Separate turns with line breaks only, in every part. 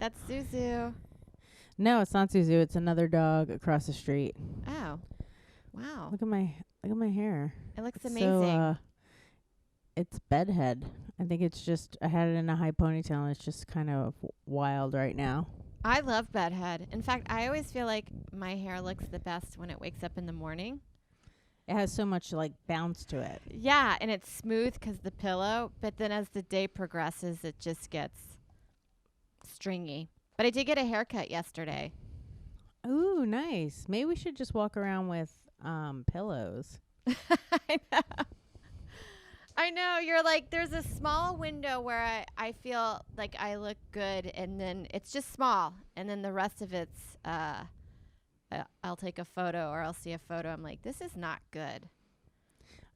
That's Zuzu.
No, it's not Zuzu. It's another dog across the street.
Oh, wow.
Look at my hair.
It looks
It's
amazing.
it's bedhead. I think it's just I had it in a high ponytail and it's just kind of wild right now.
I love bedhead. In fact, I always feel like my hair looks the best when it wakes up in the morning.
It has so much like bounce to it.
Yeah, and it's smooth because the pillow. But then as the day progresses, it just gets stringy. But I did get a haircut yesterday.
Ooh, nice. Maybe we should just walk around with pillows.
I know. I know. You're like, there's a small window where I feel like I look good, and then it's just small. And then the rest of it's, I'll take a photo or I'll see a photo. I'm like, this is not good.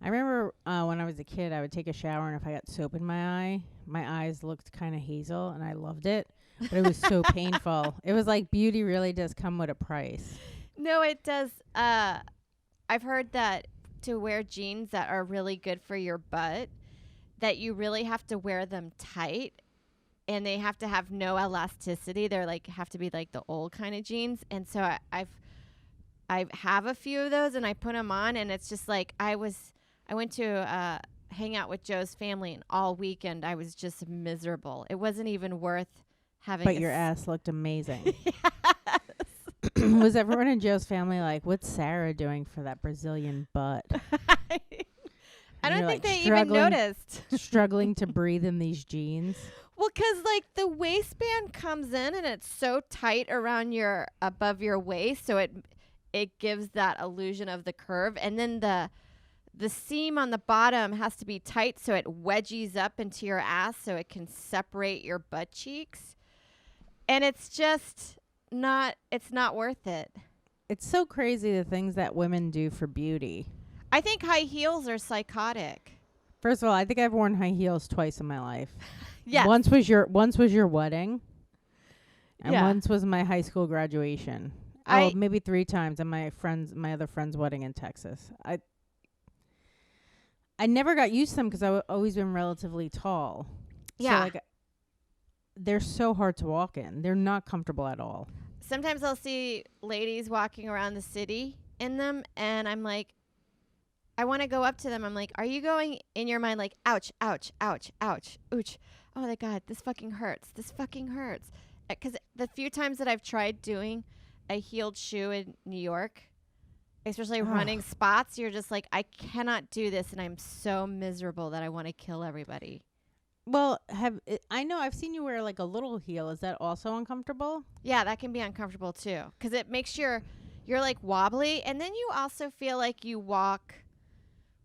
I remember when I was a kid, I would take a shower, and if I got soap in my eyes looked kind of hazel, and I loved it. But it was so painful. It was like beauty really does come with a price.
No, it does. I've heard that to wear jeans that are really good for your butt, that you really have to wear them tight, and they have to have no elasticity. They're like have to be like the old kind of jeans. And so I have a few of those, and I put them on, and it's just like I went to hang out with Joe's family, and all weekend I was just miserable. It wasn't even worth having.
But your ass looked amazing. Was everyone in Joe's family like, what's Sarah doing for that Brazilian butt?
I don't think
like
they even noticed.
Struggling to breathe in these jeans.
Well, 'cause like the waistband comes in and it's so tight around above your waist, so it gives that illusion of the curve, and then the seam on the bottom has to be tight so it wedgies up into your ass so it can separate your butt cheeks, and it's just not worth it.
It's so crazy the things that women do for beauty.
I think high heels are psychotic.
First of all, I think I've worn high heels twice in my life.
Yes.
Once was your wedding, and
Yeah.
once was my high school graduation. Maybe 3 times, and my other friend's wedding in Texas. I never got used to them because I've always been relatively tall.
Yeah.
So like, they're so hard to walk in. They're not comfortable at all.
Sometimes I'll see ladies walking around the city in them, and I'm like, I want to go up to them. I'm like, are you going in your mind like, ouch, ouch, ouch, ouch, ouch. Oh, my God, this fucking hurts. This fucking hurts. Because the few times that I've tried doing a heeled shoe in New York, especially running spots, you're just like, I cannot do this, and I'm so miserable that I want to kill everybody.
Well, I know I've seen you wear like a little heel. Is that also uncomfortable?
Yeah, that can be uncomfortable too, because it makes you're like wobbly, and then you also feel like you walk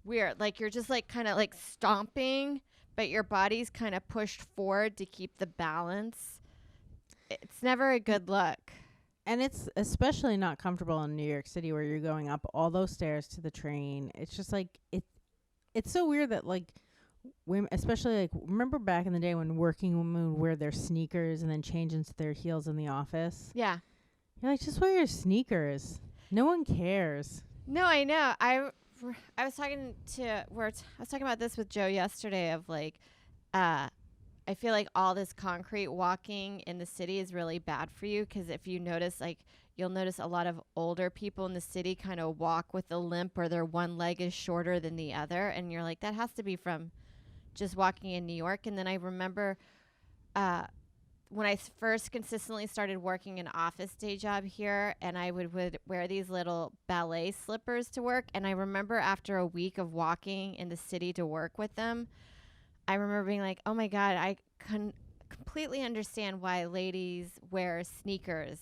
weird, like you're just like kind of like stomping, but your body's kind of pushed forward to keep the balance. It's never a good look.
And it's especially not comfortable in New York City where you're going up all those stairs to the train. It's just like it's so weird that like women, especially like remember back in the day when working women would wear their sneakers and then change into their heels in the office.
Yeah.
You're like, just wear your sneakers. No one cares.
No, I know. I was talking about this with Joe yesterday of like, I feel like all this concrete walking in the city is really bad for you, because if you notice, like, you'll notice a lot of older people in the city kind of walk with a limp, or their one leg is shorter than the other, and you're like, that has to be from just walking in New York. And then I remember when I first consistently started working an office day job here, and I would wear these little ballet slippers to work, and I remember after a week of walking in the city to work with them, I remember being like, oh my God, I completely understand why ladies wear sneakers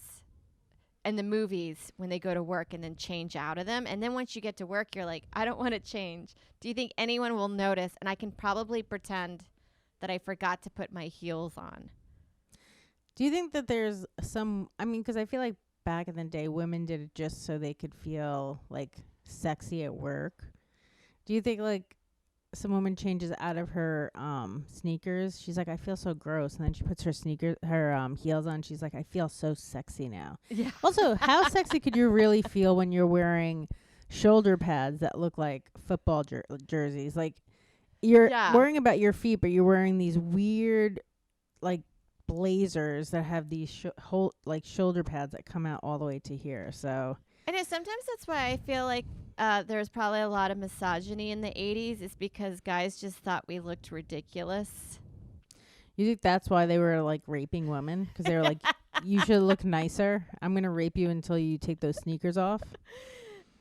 in the movies when they go to work and then change out of them. And then once you get to work, you're like, I don't want to change. Do you think anyone will notice? And I can probably pretend that I forgot to put my heels on.
Do you think that there's because I feel like back in the day, women did it just so they could feel like sexy at work. Do you think like some woman changes out of her sneakers, she's like, I feel so gross, and then she puts her heels on, she's like, I feel so sexy now.
Yeah.
Also, how sexy could you really feel when you're wearing shoulder pads that look like football jerseys? Like, you're worrying about your feet, but you're wearing these weird like blazers that have these shoulder pads that come out all the way to here. So
I know sometimes that's why I feel like there's probably a lot of misogyny in the 80s is because guys just thought we looked ridiculous.
you think that's why they were like raping women? Because they were like, you should look nicer. I'm going to rape you until you take those sneakers off.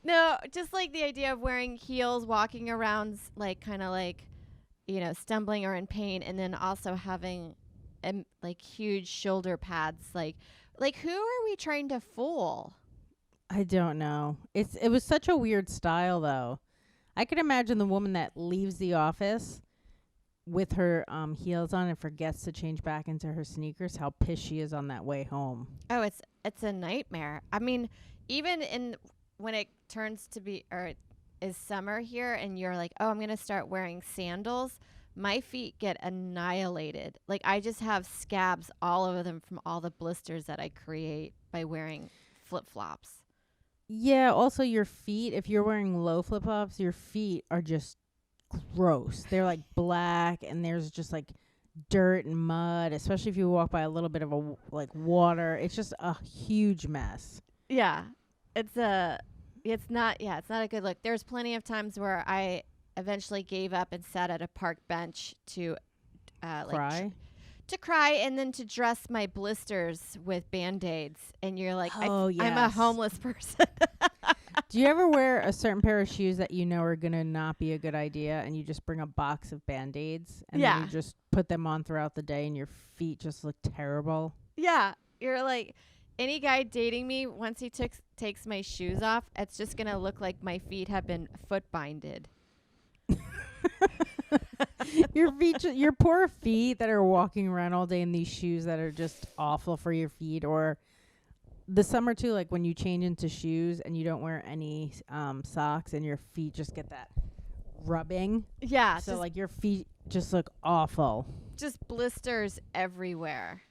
No, just like the idea of wearing heels, walking around like kind of like, stumbling or in pain, and then also having like huge shoulder pads. Like who are we trying to fool?
I don't know. It was such a weird style, though. I could imagine the woman that leaves the office with her heels on and forgets to change back into her sneakers, how pissed she is on that way home.
Oh, it's a nightmare. I mean, even when it turns to be or is summer here and you're like, "Oh, I'm going to start wearing sandals." My feet get annihilated. Like I just have scabs all over them from all the blisters that I create by wearing flip-flops.
Yeah, also your feet, if you're wearing low flip-flops, your feet are just gross. They're like black and there's just like dirt and mud, especially if you walk by a little bit of water. It's just a huge mess.
Yeah. It's not a good look. There's plenty of times where I eventually gave up and sat at a park bench to
Cry?
to cry and then to dress my blisters with Band-Aids. And you're like,
Oh,
I'm a
yes.
homeless person.
Do you ever wear a certain pair of shoes that you know are going to not be a good idea and you just bring a box of Band-Aids and then you just put them on throughout the day and your feet just look terrible?
Yeah. You're like, any guy dating me, once he takes my shoes off, it's just going to look like my feet have been foot binded.
Your poor feet that are walking around all day in these shoes that are just awful for your feet. Or the summer too, like when you change into shoes and you don't wear any socks and your feet just get that rubbing.
Yeah.
So like your feet just look awful.
Just blisters everywhere.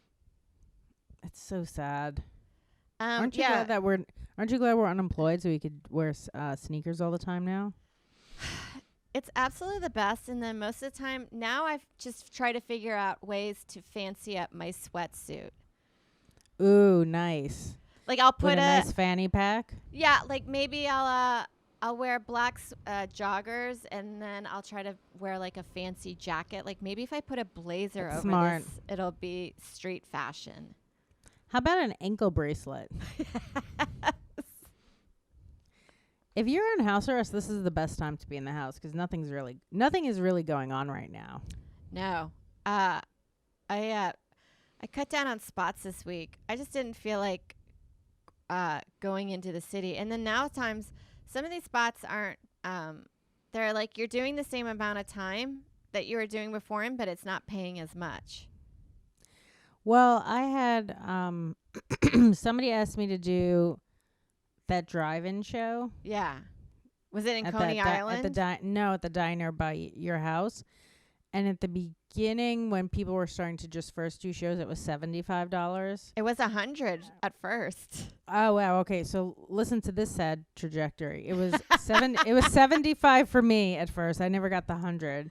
It's so sad.
Aren't
you glad we're unemployed so we could wear sneakers all the time now?
It's absolutely the best. And then most of the time now I've just tried to figure out ways to fancy up my sweatsuit.
Ooh, nice.
Like I'll put
a nice fanny pack.
Yeah, like maybe I'll wear black joggers and then I'll try to wear like a fancy jacket. Like maybe if I put a blazer over this, it'll be street fashion.
How about an ankle bracelet? If you're on house arrest, this is the best time to be in the house because nothing is really going on right now.
No. I cut down on spots this week. I just didn't feel like going into the city. And then now times some of these spots aren't they're like you're doing the same amount of time that you were doing before, but it's not paying as much.
Well, I had somebody asked me to do that drive-in show.
Yeah. Was it in Coney Island?
At the diner by your house. And at the beginning, when people were starting to just first do shows, it was $75.
It was $100 at first.
Oh wow! Okay, so listen to this sad trajectory. It was It was $75 for me at first. I never got the $100.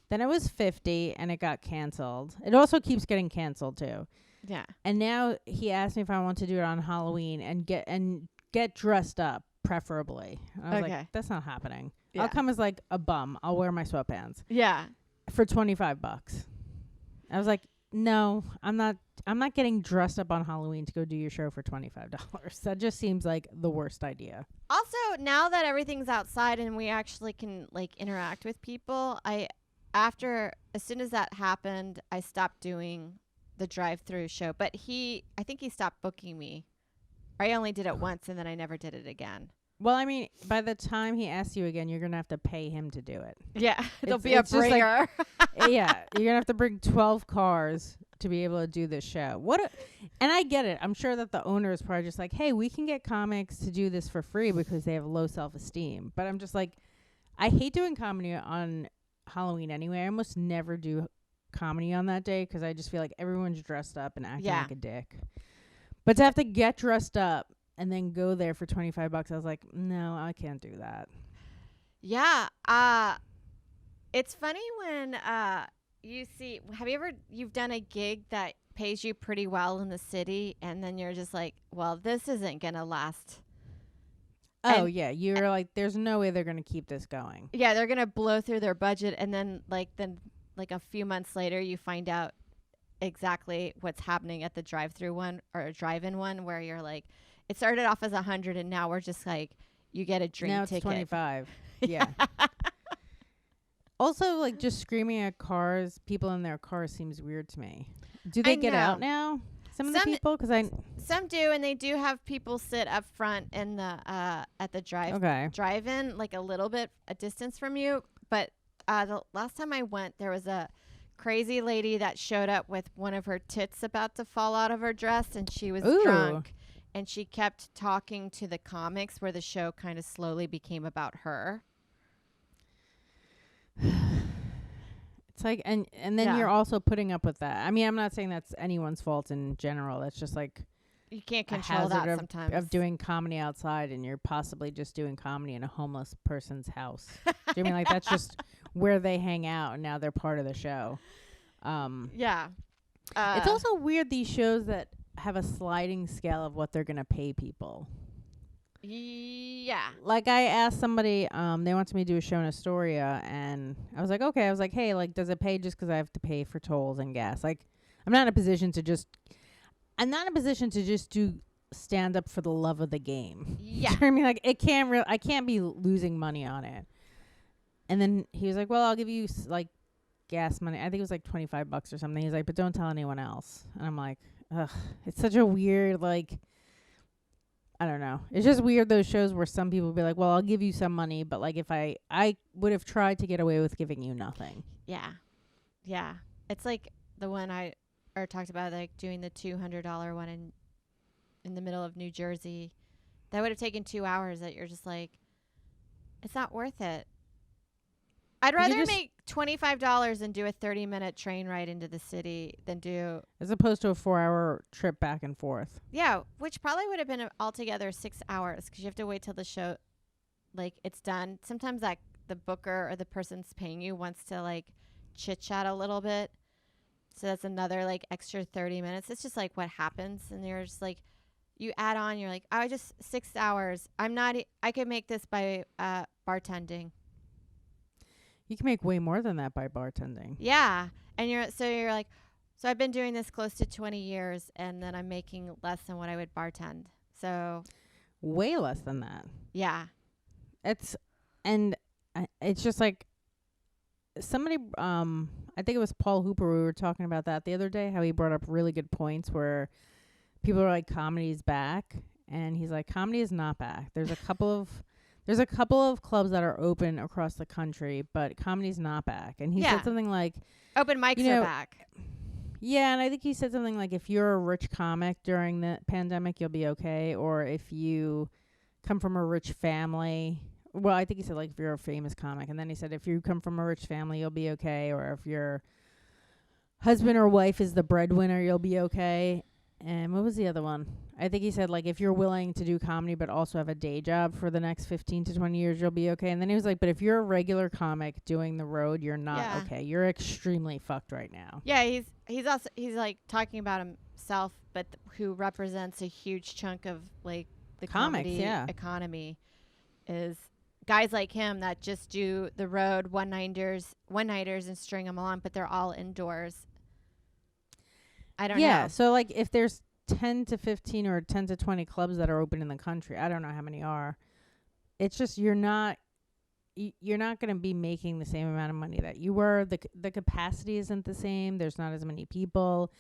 Then it was $50, and it got canceled. It also keeps getting canceled too.
Yeah.
And now he asked me if I want to do it on Halloween and get dressed up, preferably. And I was like, that's not happening. Yeah. I'll come as like a bum. I'll wear my sweatpants.
Yeah.
For $25. I was like, no, I'm not getting dressed up on Halloween to go do your show for $25. That just seems like the worst idea.
Also, now that everything's outside and we actually can like interact with people, as soon as that happened, I stopped doing the drive-through show. But I think he stopped booking me. I only did it once and then I never did it again.
Well, I mean, by the time he asks you again, you're going to have to pay him to do it.
Yeah, there'll be a bringer.
Yeah, you're going to have to bring 12 cars to be able to do this show. And I get it. I'm sure that the owner is probably just like, hey, we can get comics to do this for free because they have low self-esteem. But I'm just like, I hate doing comedy on Halloween anyway. I almost never do comedy on that day because I just feel like everyone's dressed up and acting like a dick. But to have to get dressed up and then go there for $25, I was like, no, I can't do that.
Yeah. It's funny when you've done a gig that pays you pretty well in the city, and then you're just like, well, this isn't going to last.
Oh,
And
yeah. You're like, there's no way they're going to keep this going.
yeah, they're going to blow through their budget. And then like a few months later, you find out exactly what's happening at the drive-through one or drive-in one, where you're like, it started off as 100 and now we're just like, you get a drink
Now it's
ticket.
25. Yeah. Also, like, just screaming at cars, people in their cars seems weird to me. Do they get out now? Some of the people?
Some do, and they do have people sit up front in the at the drive-in, like a little bit a distance from you. But the last time I went, there was a crazy lady that showed up with one of her tits about to fall out of her dress, and she was drunk, and she kept talking to the comics, where the show kind of slowly became about her.
It's like, and then you're also putting up with that. I mean, I'm not saying that's anyone's fault in general. That's just like
you can't control that sometimes.
Of doing comedy outside, and you're possibly just doing comedy in a homeless person's house. Do you mean like that's just where they hang out, and now they're part of the show?
Yeah.
It's also weird, these shows that have a sliding scale of what they're gonna pay people.
Yeah.
Like, I asked somebody, they wanted me to do a show in Astoria, and I was like, okay. I was like, hey, like, does it pay just 'cause I have to pay for tolls and gas? Like, I'm not in a position to just do stand up for the love of the game.
Yeah.
You know what I mean? Like, I can't be losing money on it. And then he was like, well, I'll give you like gas money. I think it was like $25 or something. He's like, but don't tell anyone else. And I'm like, ugh, it's such a weird, like, I don't know. It's just weird, those shows where some people be like, well, I'll give you some money, but like, if I would have tried to get away with giving you nothing.
Yeah. Yeah. It's like the one I talked about, like doing the $200 one in the middle of New Jersey. That would have taken 2 hours, that you're just like, it's not worth it. I'd rather make $25 and do a 30-minute train ride into the city than do...
As opposed to a 4-hour trip back and forth.
Yeah, which probably would have been altogether 6 hours, because you have to wait till the show, like, it's done. Sometimes that the booker or the person's paying you wants to, like, chit-chat a little bit. So that's another, like, extra 30 minutes. It's just, like, what happens. And you're just, like, you add on, you're like, I just 6 hours. I could make this by bartending.
You can make way more than that by bartending.
Yeah. And you're like, so I've been doing this close to 20 years, and then I'm making less than what I would bartend. So
way less than that.
Yeah.
It's just like somebody, I think it was Paul Hooper, we were talking about that the other day, how he brought up really good points where people are like, comedy's back, and he's like, comedy is not back. There's a couple of clubs that are open across the country, but comedy's not back. And he said something like,
open mics are back.
Yeah, and I think he said something like, if you're a rich comic during the pandemic, you'll be okay. Or if you come from a rich family. Well, I think he said, like, if you're a famous comic. And then he said, if you come from a rich family, you'll be okay. Or if your husband or wife is the breadwinner, you'll be okay. And what was the other one? I think he said, like, if you're willing to do comedy but also have a day job for the next 15 to 20 years, you'll be okay. And then he was like, but if you're a regular comic doing the road, you're not okay. You're extremely fucked right now.
Yeah, he's like talking about himself, but who represents a huge chunk of, like, the comedy economy is guys like him that just do the road one-nighters and string them along, but they're all indoors. I don't know.
Yeah, so, like, if there's 10 to 15 or 10 to 20 clubs that are open in the country, I don't know how many are. It's just you're not going to be making the same amount of money that you were. The capacity isn't the same. There's not as many people.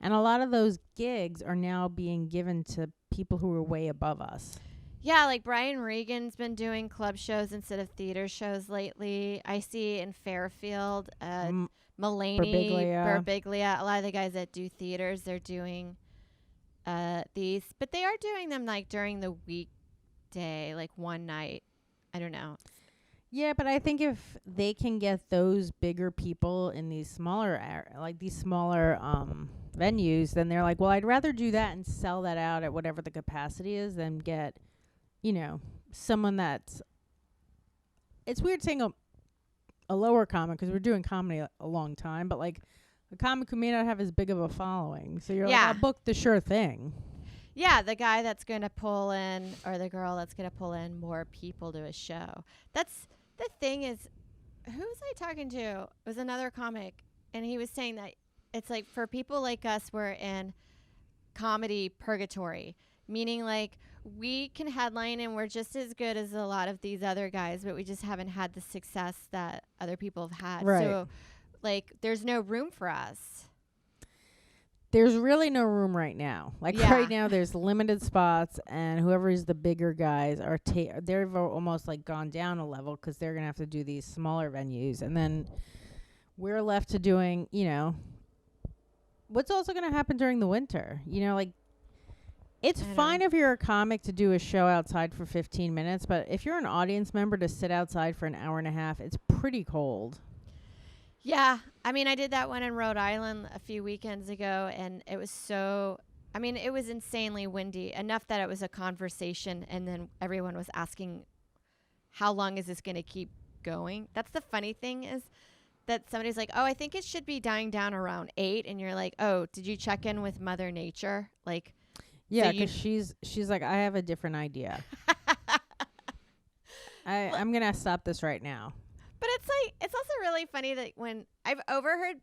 And a lot of those gigs are now being given to people who are way above us.
Yeah, like Brian Regan's been doing club shows instead of theater shows lately. I see in Fairfield, Mulaney, Birbiglia, a lot of the guys that do theaters, they're doing these, but they are doing them like during the weekday, like one night. I don't know.
Yeah, but I think if they can get those bigger people in these smaller venues, then they're like, well, I'd rather do that and sell that out at whatever the capacity is than get, someone that's. It's weird saying a lower comic, because we're doing comedy a long time, but like a comic who may not have as big of a following. So you're like,
Yeah.
I'll book the sure thing.
Yeah, the guy that's going to pull in, or the girl that's going to pull in more people to a show. That's the thing is, who was I talking to? It was another comic, and he was saying that it's like for people like us, we're in comedy purgatory, meaning like we can headline and we're just as good as a lot of these other guys, but we just haven't had the success that other people have had.
Right.
So, like, there's no room for us.
There's really no room right now. Like
Yeah.
right now, there's limited spots, and whoever's the bigger guys are they've almost like gone down a level because they're gonna have to do these smaller venues, and then we're left to doing, what's also gonna happen during the winter. Like it's fine if you're a comic to do a show outside for 15 minutes, but if you're an audience member to sit outside for an hour and a half, it's pretty cold.
Yeah. I mean, I did that one in Rhode Island a few weekends ago, and it was it was insanely windy, enough that it was a conversation, and then everyone was asking, how long is this going to keep going? That's the funny thing is that somebody's like, oh, I think it should be dying down around 8, and you're like, oh, did you check in with Mother Nature? Like,
yeah, because she's like, I have a different idea. I'm going to stop this right now.
But it's also really funny that when I've overheard,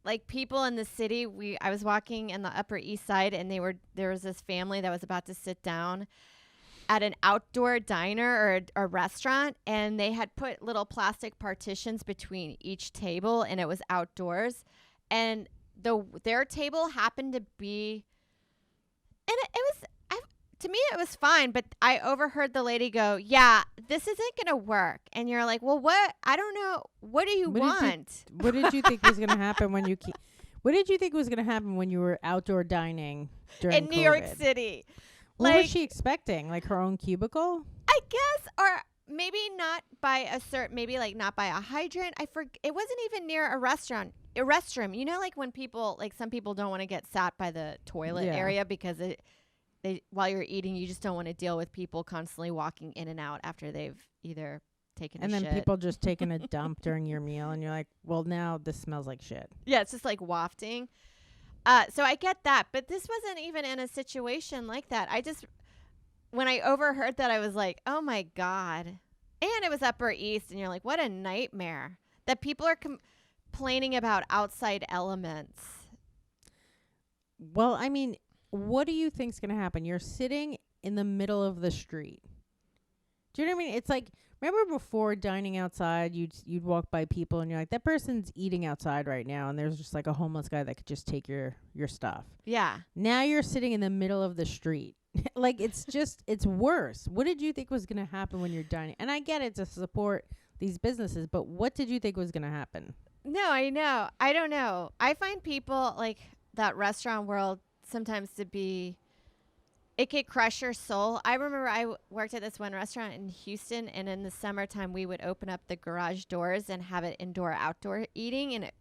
like people in the city, I was walking in the Upper East Side, and there was this family that was about to sit down at an outdoor diner or a restaurant, and they had put little plastic partitions between each table, and it was outdoors, and their table happened to be, and it was. To me, it was fine, but I overheard the lady go, yeah, this isn't going to work. And you're like, well, what? I don't know. What do you want?
What did you think was going to happen when what did you think was going to happen when you were outdoor dining during
in New York City?
What was she expecting? Like her own cubicle?
I guess, or maybe not by maybe like not by a hydrant. It wasn't even near a restroom. Like when some people don't want to get sat by the toilet area because while you're eating, you just don't want to deal with people constantly walking in and out after they've either taken a shit.
And then people just taking a dump during your meal, and you're like, well, now this smells like shit.
Yeah, it's just like wafting. So I get that, but this wasn't even in a situation like that. When I overheard that, I was like, oh my God. And it was Upper East, and you're like, what a nightmare that people are complaining about outside elements.
Well, I mean, what do you think's going to happen? You're sitting in the middle of the street. Do you know what I mean? It's like, remember before dining outside, you'd walk by people and you're like, that person's eating outside right now, and there's just like a homeless guy that could just take your stuff.
Yeah.
Now you're sitting in the middle of the street. Like, it's worse. What did you think was going to happen when you're dining? And I get it to support these businesses, but what did you think was going to happen?
No, I know. I don't know. I find people like that restaurant world sometimes it could crush your soul. I remember I worked at this one restaurant in Houston, and in the summertime we would open up the garage doors and have it indoor outdoor eating, and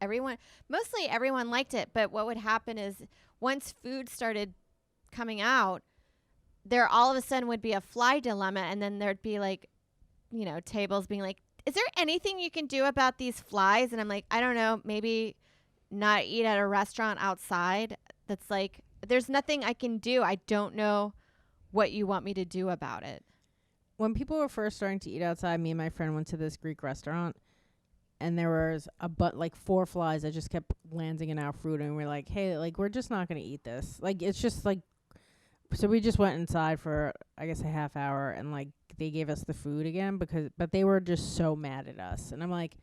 mostly everyone liked it. But what would happen is once food started coming out, there all of a sudden would be a fly dilemma, and then there'd be like, tables being like, is there anything you can do about these flies? And I'm like, I don't know, maybe not eat at a restaurant outside. That's like, there's nothing I can do. I don't know what you want me to do about it.
When people were first starting to eat outside, me and my friend went to this Greek restaurant, and there was like 4 flies that just kept landing in our food, and we're like, hey, like, we're just not going to eat this. Like, it's just like, so we just went inside for, I guess, a half hour, and like, they gave us the food again but they were just so mad at us. And I'm like,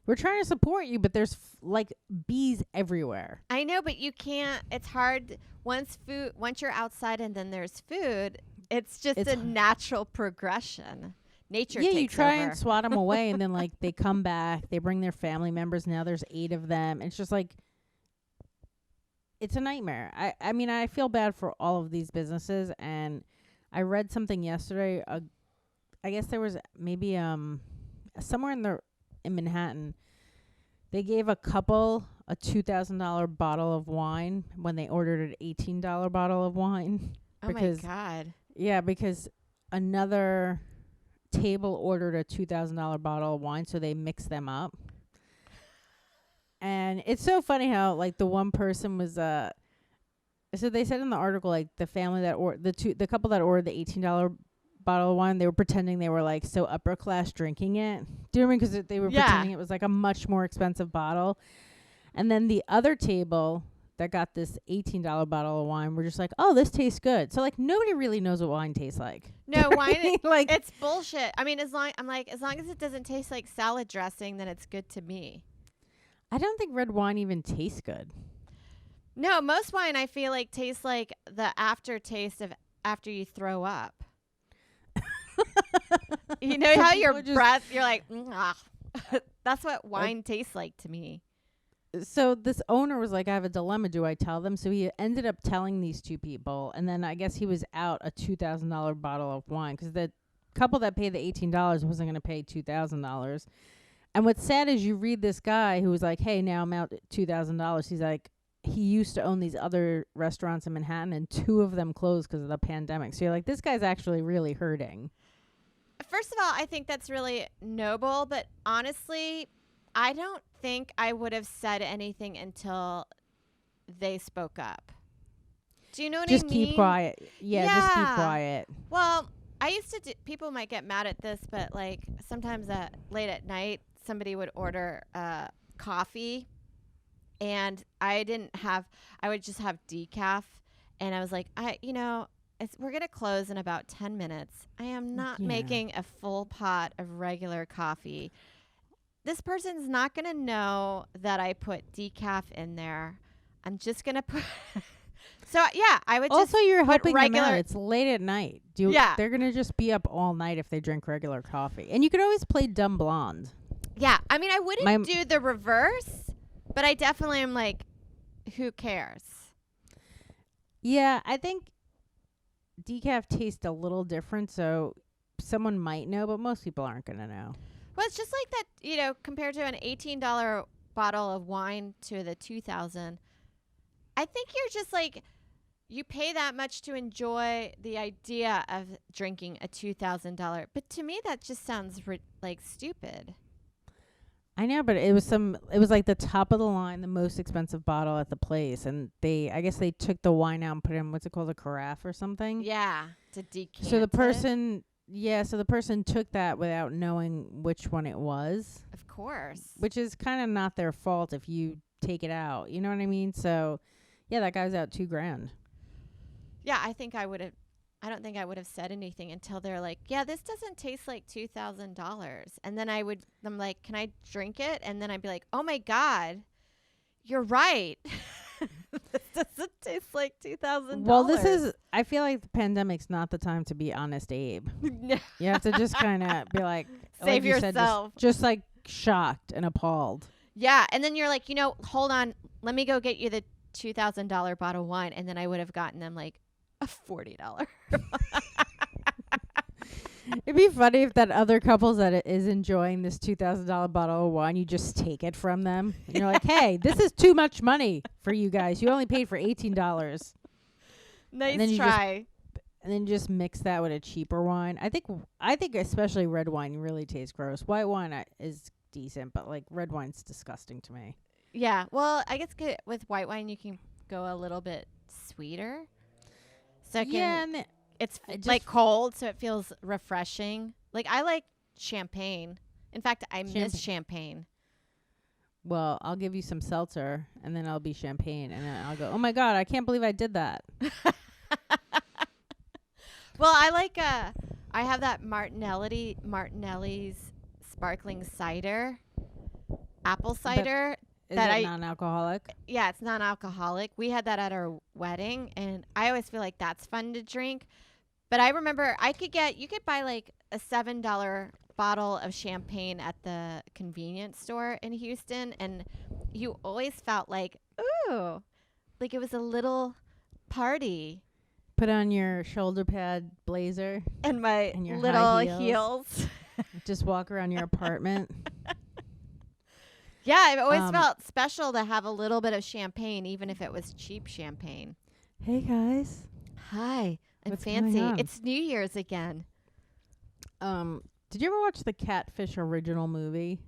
we're trying to support you, but there's like bees everywhere.
I know, but you can't. It's hard once you're outside and then there's food. It's a natural progression. Nature takes over.
Yeah, you try and swat them away, and then like they come back. They bring their family members. Now there's 8 of them. It's just like, it's a nightmare. I mean, I feel bad for all of these businesses, and I read something yesterday. I guess there was maybe somewhere in Manhattan, they gave a couple a $2,000 bottle of wine when they ordered an $18 bottle of wine.
Oh my God.
Yeah, because another table ordered a $2,000 bottle of wine, so they mixed them up. And it's so funny how like the one person was so they said in the article like the family that the couple that ordered the $18 bottle of wine, they were pretending they were like so upper class drinking it. Do you know what I mean? Because they were pretending it was like a much more expensive bottle. And then the other table that got this $18 bottle of wine were just like, oh, this tastes good. So like nobody really knows what wine tastes like.
No, wine
like
it's bullshit. I mean, as long as it doesn't taste like salad dressing, then it's good to me.
I don't think red wine even tastes good.
No, most wine I feel like tastes like the aftertaste of after you throw up. You know how your breath, you're like, ah. That's what wine tastes like to me.
So this owner was like, I have a dilemma. Do I tell them? So he ended up telling these two people. And then I guess he was out a $2,000 bottle of wine because the couple that paid the $18 wasn't going to pay $2,000. And what's sad is you read this guy who was like, hey, now I'm out $2,000. He's like, he used to own these other restaurants in Manhattan, and 2 of them closed because of the pandemic. So you're like, this guy's actually really hurting.
First of all, I think that's really noble. But honestly, I don't think I would have said anything until they spoke up. Do you know what I mean?
Just keep quiet. Yeah, just keep quiet.
Well, I used to people might get mad at this, but like sometimes late at night, somebody would order coffee, and I would just have decaf, and I was like, we're going to close in about 10 minutes. I am not making a full pot of regular coffee. This person's not going to know that I put decaf in there. I'm just going to put... So, yeah, I would
also,
just
you're
put
helping
regular...
them out. It's late at night. They're going to just be up all night if they drink regular coffee. And you could always play Dumb Blonde.
Yeah, I mean, I wouldn't do the reverse, but I definitely am like, who cares?
Yeah, I think decaf tastes a little different, so someone might know, but most people aren't going to know.
Well, it's just like that, compared to an $18 bottle of wine to the $2,000. I think you're just like, you pay that much to enjoy the idea of drinking a $2,000. But to me, that just sounds like stupid.
I know, but it was like the top of the line, the most expensive bottle at the place. And I guess they took the wine out and put it in, what's it called, a carafe or something?
Yeah, to decant
So the person took that without knowing which one it was.
Of course.
Which is kind of not their fault if you take it out. You know what I mean? So, yeah, that guy was out $2,000.
Yeah, I don't think I would have said anything until they're like, yeah, this doesn't taste like $2,000. And then I'm like, can I drink it? And then I'd be like, oh my God, you're right. This doesn't taste like $2,000.
Well, I feel like the pandemic's not the time to be honest, Abe. You have to just kind of be like,
save
like you
yourself.
Said, just like shocked and appalled.
Yeah. And then you're like, hold on, let me go get you the $2,000 bottle of wine. And then I would have gotten them like a $40.
It'd be funny if that other couples that is enjoying this $2,000 bottle of wine, you just take it from them. And you're like, hey, this is too much money for you guys. You only paid for $18.
Nice try.
And then just mix that with a cheaper wine. I think especially red wine really tastes gross. White wine is decent, but like red wine's disgusting to me.
Yeah. Well, I guess with white wine you can go a little bit sweeter. So it's like cold, so it feels refreshing. Like I like champagne. In fact, I miss champagne.
Well, I'll give you some seltzer, and then I'll be champagne, and then I'll go, oh my God, I can't believe I did that.
Well, I have that Martinelli's sparkling cider, apple cider.
Is it non-alcoholic?
Yeah, it's non-alcoholic. We had that at our wedding, and I always feel like that's fun to drink. But I remember you could buy like a $7 bottle of champagne at the convenience store in Houston, and you always felt like, ooh, like it was a little party.
Put on your shoulder pad blazer
and my little heels.
Just walk around your apartment.
Yeah, I've always felt special to have a little bit of champagne, even if it was cheap champagne.
Hey, guys.
Hi. I'm fancy. It's New Year's again.
Did you ever watch the Catfish original movie?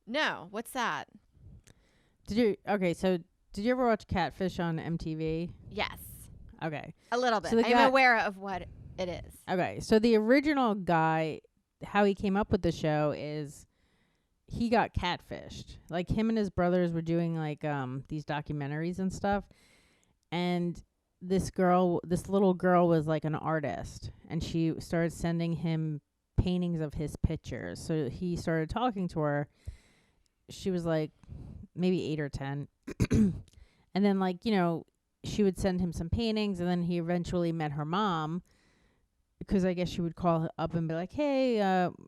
No, what's that?
So did you ever watch Catfish on MTV?
Yes,
Okay.
a little bit.
So the
I'm
guy-
aware of what it is.
Okay. So the original guy, how he came up with the show is he got catfished. Like him and his brothers were doing like these documentaries and stuff. And this little girl was like an artist, and she started sending him paintings of his pictures. So he started talking to her. She was like maybe 8 or 10. And then like, she would send him some paintings, and then he eventually met her mom, because I guess she would call up and be like, hey,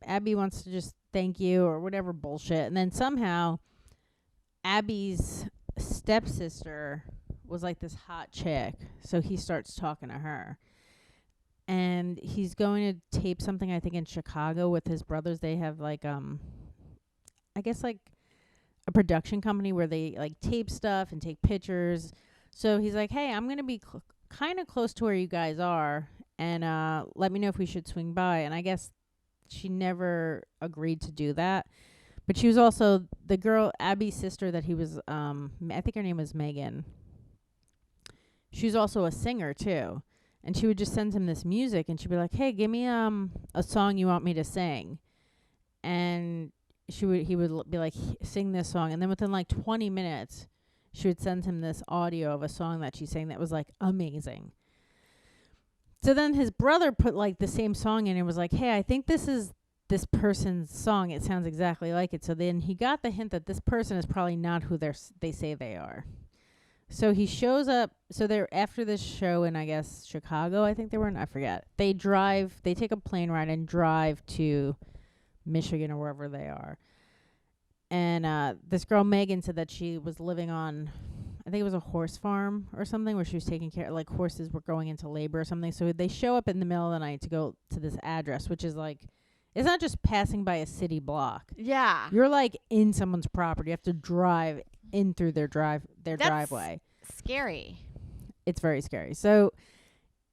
Abby wants to just thank you or whatever bullshit. And then somehow Abby's stepsister was like this hot chick. So he starts talking to her. And he's going to tape something, I think, in Chicago with his brothers. They have like, I guess like a production company where they like tape stuff and take pictures. So he's like, hey, I'm going to be kind of close to where you guys are. And let me know if we should swing by. And I guess she never agreed to do that. But she was also the girl, Abby's sister that he was, I think her name was Megan. She was also a singer, too. And she would just send him this music. And she'd be like, hey, give me a song you want me to sing. And he would be like, sing this song. And then within like 20 minutes, she would send him this audio of a song that she sang that was like amazing. So then his brother put like the same song in and was like, hey, I think this is this person's song. It sounds exactly like it. So then he got the hint that this person is probably not who they say they are. So he shows up. So they're after this show in, I guess, Chicago, I think they were in. I forget. They take a plane ride and drive to Michigan or wherever they are. And this girl, Megan, said that she was living on, I think it was a horse farm or something, where she was taking care, like horses were going into labor or something. So they show up in the middle of the night to go to this address, which is like, it's not just passing by a city block.
Yeah.
You're like in someone's property. You have to drive in through their driveway.
Scary.
It's very scary. So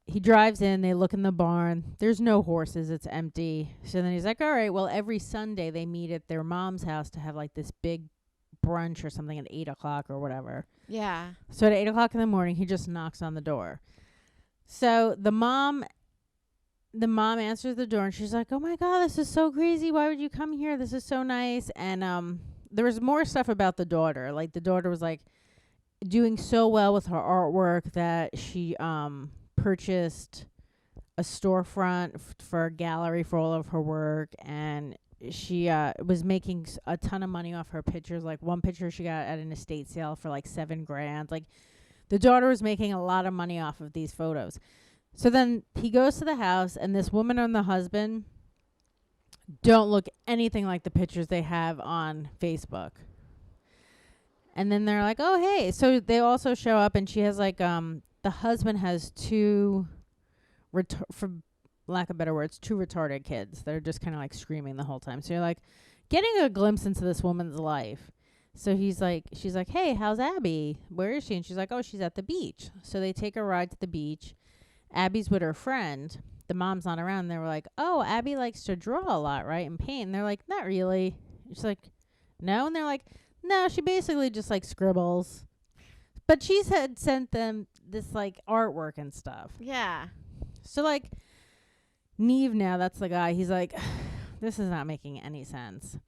he drives in, they look in the barn. There's no horses. It's empty. So then he's like, all right, well, every Sunday they meet at their mom's house to have like this big brunch or something at 8 o'clock or whatever.
Yeah.
So at 8 o'clock in the morning, he just knocks on the door. So the mom answers the door, and she's like, oh my God, this is so crazy. Why would you come here? This is so nice. And there was more stuff about the daughter. Like the daughter was like doing so well with her artwork that she purchased a storefront for a gallery for all of her work, and she was making a ton of money off her pictures. Like one picture she got at an estate sale for like $7,000. Like the daughter was making a lot of money off of these photos. So then he goes to the house, and this woman and the husband don't look anything like the pictures they have on Facebook. And then they're like, oh, hey. So they also show up, and she has like, the husband has two, for lack of better words, two retarded kids. They're just kind of like screaming the whole time. So you're like getting a glimpse into this woman's life. So she's like, hey, how's Abby? Where is she? And she's like, oh, she's at the beach. So they take a ride to the beach. Abby's with her friend. The mom's not around. They were like, oh, Abby likes to draw a lot, right? And paint. And they're like, not really. She's like, no. And they're like, no, she basically just like scribbles. But she's had sent them this like artwork and stuff.
Yeah.
So like Neve now, that's the guy. He's like, this is not making any sense.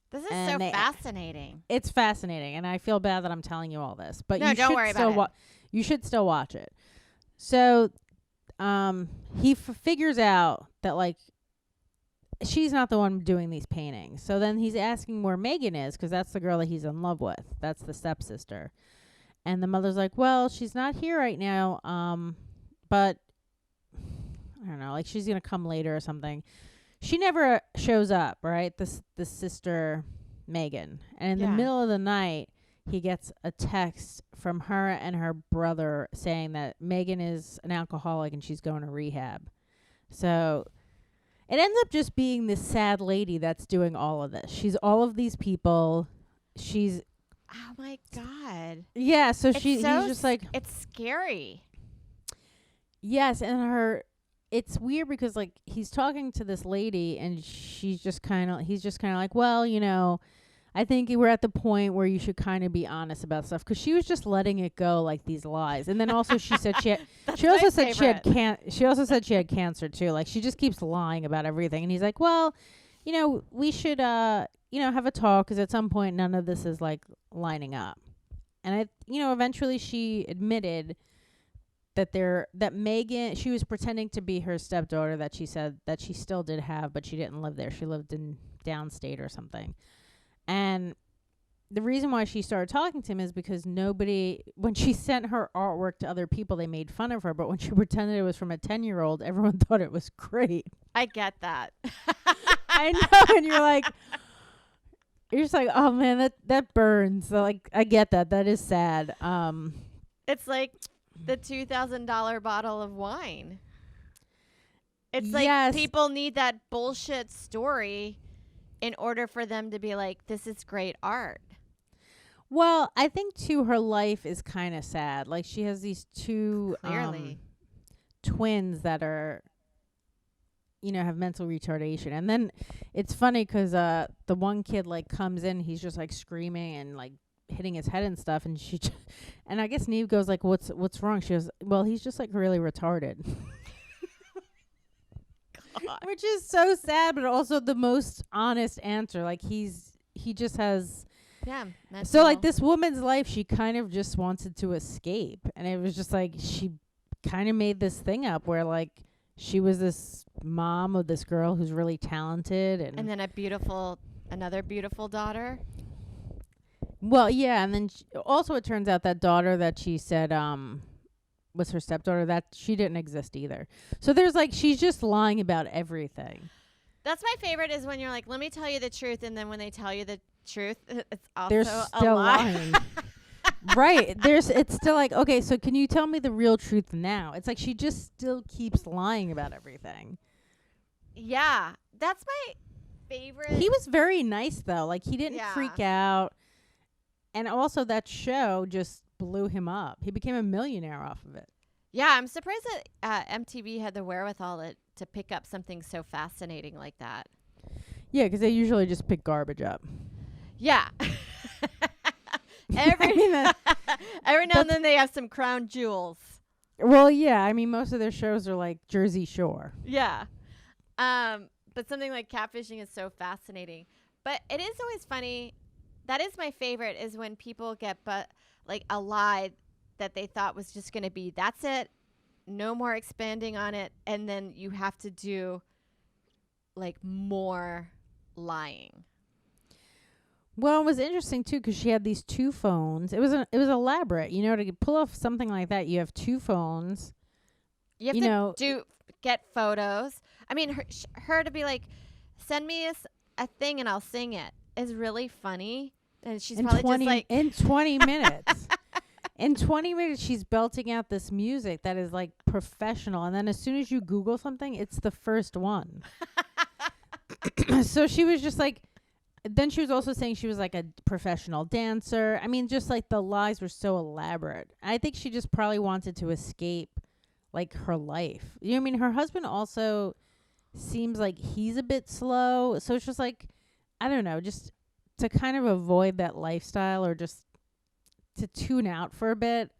This is so fascinating.
It's fascinating, and I feel bad that I'm telling you all this. But
no, don't worry about it.
You should still watch it. So he figures out that like she's not the one doing these paintings. So then he's asking where Megan is, because that's the girl that he's in love with. That's the stepsister. And the mother's like, well, she's not here right now, but I don't know, like she's going to come later or something. She never shows up, right? This sister, Megan. And in the middle of the night, he gets a text from her and her brother saying that Megan is an alcoholic and she's going to rehab. So it ends up just being this sad lady that's doing all of this. She's all of these people. She's...
Oh, my God.
Yeah, so he's just like...
It's scary.
Yes, and it's weird because like he's talking to this lady and he's just kind of like, well, I think we're at the point where you should kind of be honest about stuff, because she was just letting it go like these lies. And then also she said
That's
she
my
also said
favorite.
she also said she had cancer too. Like she just keeps lying about everything. And he's like, well, we should have a talk, because at some point none of this is like lining up. And eventually she admitted that Megan, she was pretending to be her stepdaughter that she said that she still did have, but she didn't live there. She lived in downstate or something. And the reason why she started talking to him is because when she sent her artwork to other people, they made fun of her. But when she pretended it was from a 10-year-old, everyone thought it was great.
I get that.
I know. And you're just like, oh man, that burns. So like, I get that. That is sad.
It's like the $2,000 bottle of wine. It's like
yes.
people need that bullshit story in order for them to be like, this is great art.
Well, I think too, her life is kind of sad. Like she has these two
Clearly.
twins that are, have mental retardation. And then it's funny because the one kid like comes in, he's just like screaming and like hitting his head and stuff. And and I guess Neve goes like, what's wrong? She goes, well, he's just like really retarded.
God.
Which is so sad, but also the most honest answer. Like he just has.
Yeah.
So like this woman's life, she kind of just wanted to escape, and it was just like she kind of made this thing up where like she was this mom of this girl who's really talented, and
then another beautiful daughter.
Well, yeah, and then also it turns out that daughter that she said was her stepdaughter, that she didn't exist either. So there's like she's just lying about everything.
That's my favorite, is when you're like, let me tell you the truth, and then when they tell you the truth, it's also
They're
a
still
lie.
lying. Right. It's still like, okay, so can you tell me the real truth now? It's like she just still keeps lying about everything.
Yeah. That's my favorite.
He was very nice though. Like he didn't freak out. And also that show just blew him up. He became a millionaire off of it.
Yeah, I'm surprised that MTV had the wherewithal to pick up something so fascinating like that.
Yeah, because they usually just pick garbage up.
Yeah. Every now and then they have some crown jewels.
Well, yeah. I mean, most of their shows are like Jersey Shore.
Yeah. But something like catfishing is so fascinating. But it is always funny. That is my favorite, is when people get like a lie that they thought was just going to be, that's it, no more expanding on it, and then you have to do like more lying.
Well, it was interesting too because she had these two phones. It was elaborate, to pull off something like that. You have two phones.
You have to get photos. I mean, her to be like, send me a thing and I'll sing it, is really funny. And she's probably just like
in 20 minutes. In 20 minutes, she's belting out this music that is like professional. And then as soon as you Google something, it's the first one. So she was just like, then she was also saying she was like a professional dancer. I mean, just like the lies were so elaborate. I think she just probably wanted to escape like her life. I mean, her husband also seems like he's a bit slow. So it's just like, I don't know, just to kind of avoid that lifestyle or just to tune out for a bit.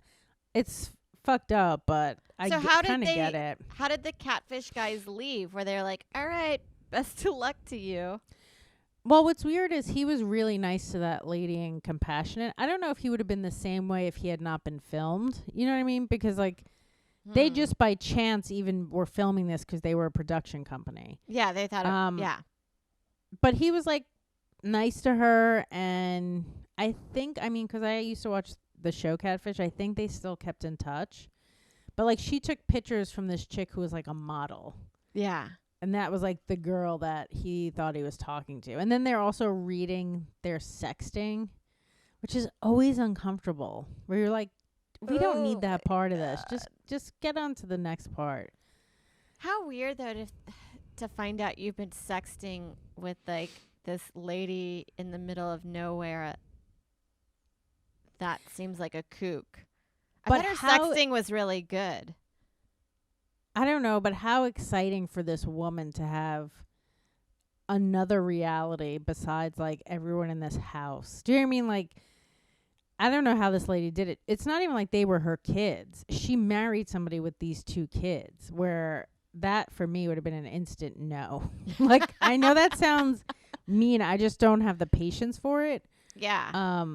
It's fucked up, but I kind of get it.
How did the catfish guys leave? Where they're like, all right, best of luck to you.
Well, what's weird is he was really nice to that lady and compassionate. I don't know if he would have been the same way if he had not been filmed. You know what I mean? Because like they just by chance even were filming this because they were a production company.
Yeah, they thought yeah.
But he was like nice to her, and I think, I mean, because I used to watch the show Catfish, I think they still kept in touch. But like she took pictures from this chick who was like a model.
Yeah.
And that was like the girl that he thought he was talking to. And then they're also reading their sexting, which is always uncomfortable. Where you're like, we don't need that part of this. Just get on to the next part.
How weird though to find out you've been sexting with like this lady in the middle of nowhere. That seems like a kook. I bet her sexting was really good.
I don't know, but how exciting for this woman to have another reality besides like everyone in this house. Do you know what I mean? Like, I don't know how this lady did it. It's not even like they were her kids. She married somebody with these 2 kids, where that for me would have been an instant no. Like, I know that sounds mean. I just don't have the patience for it.
Yeah.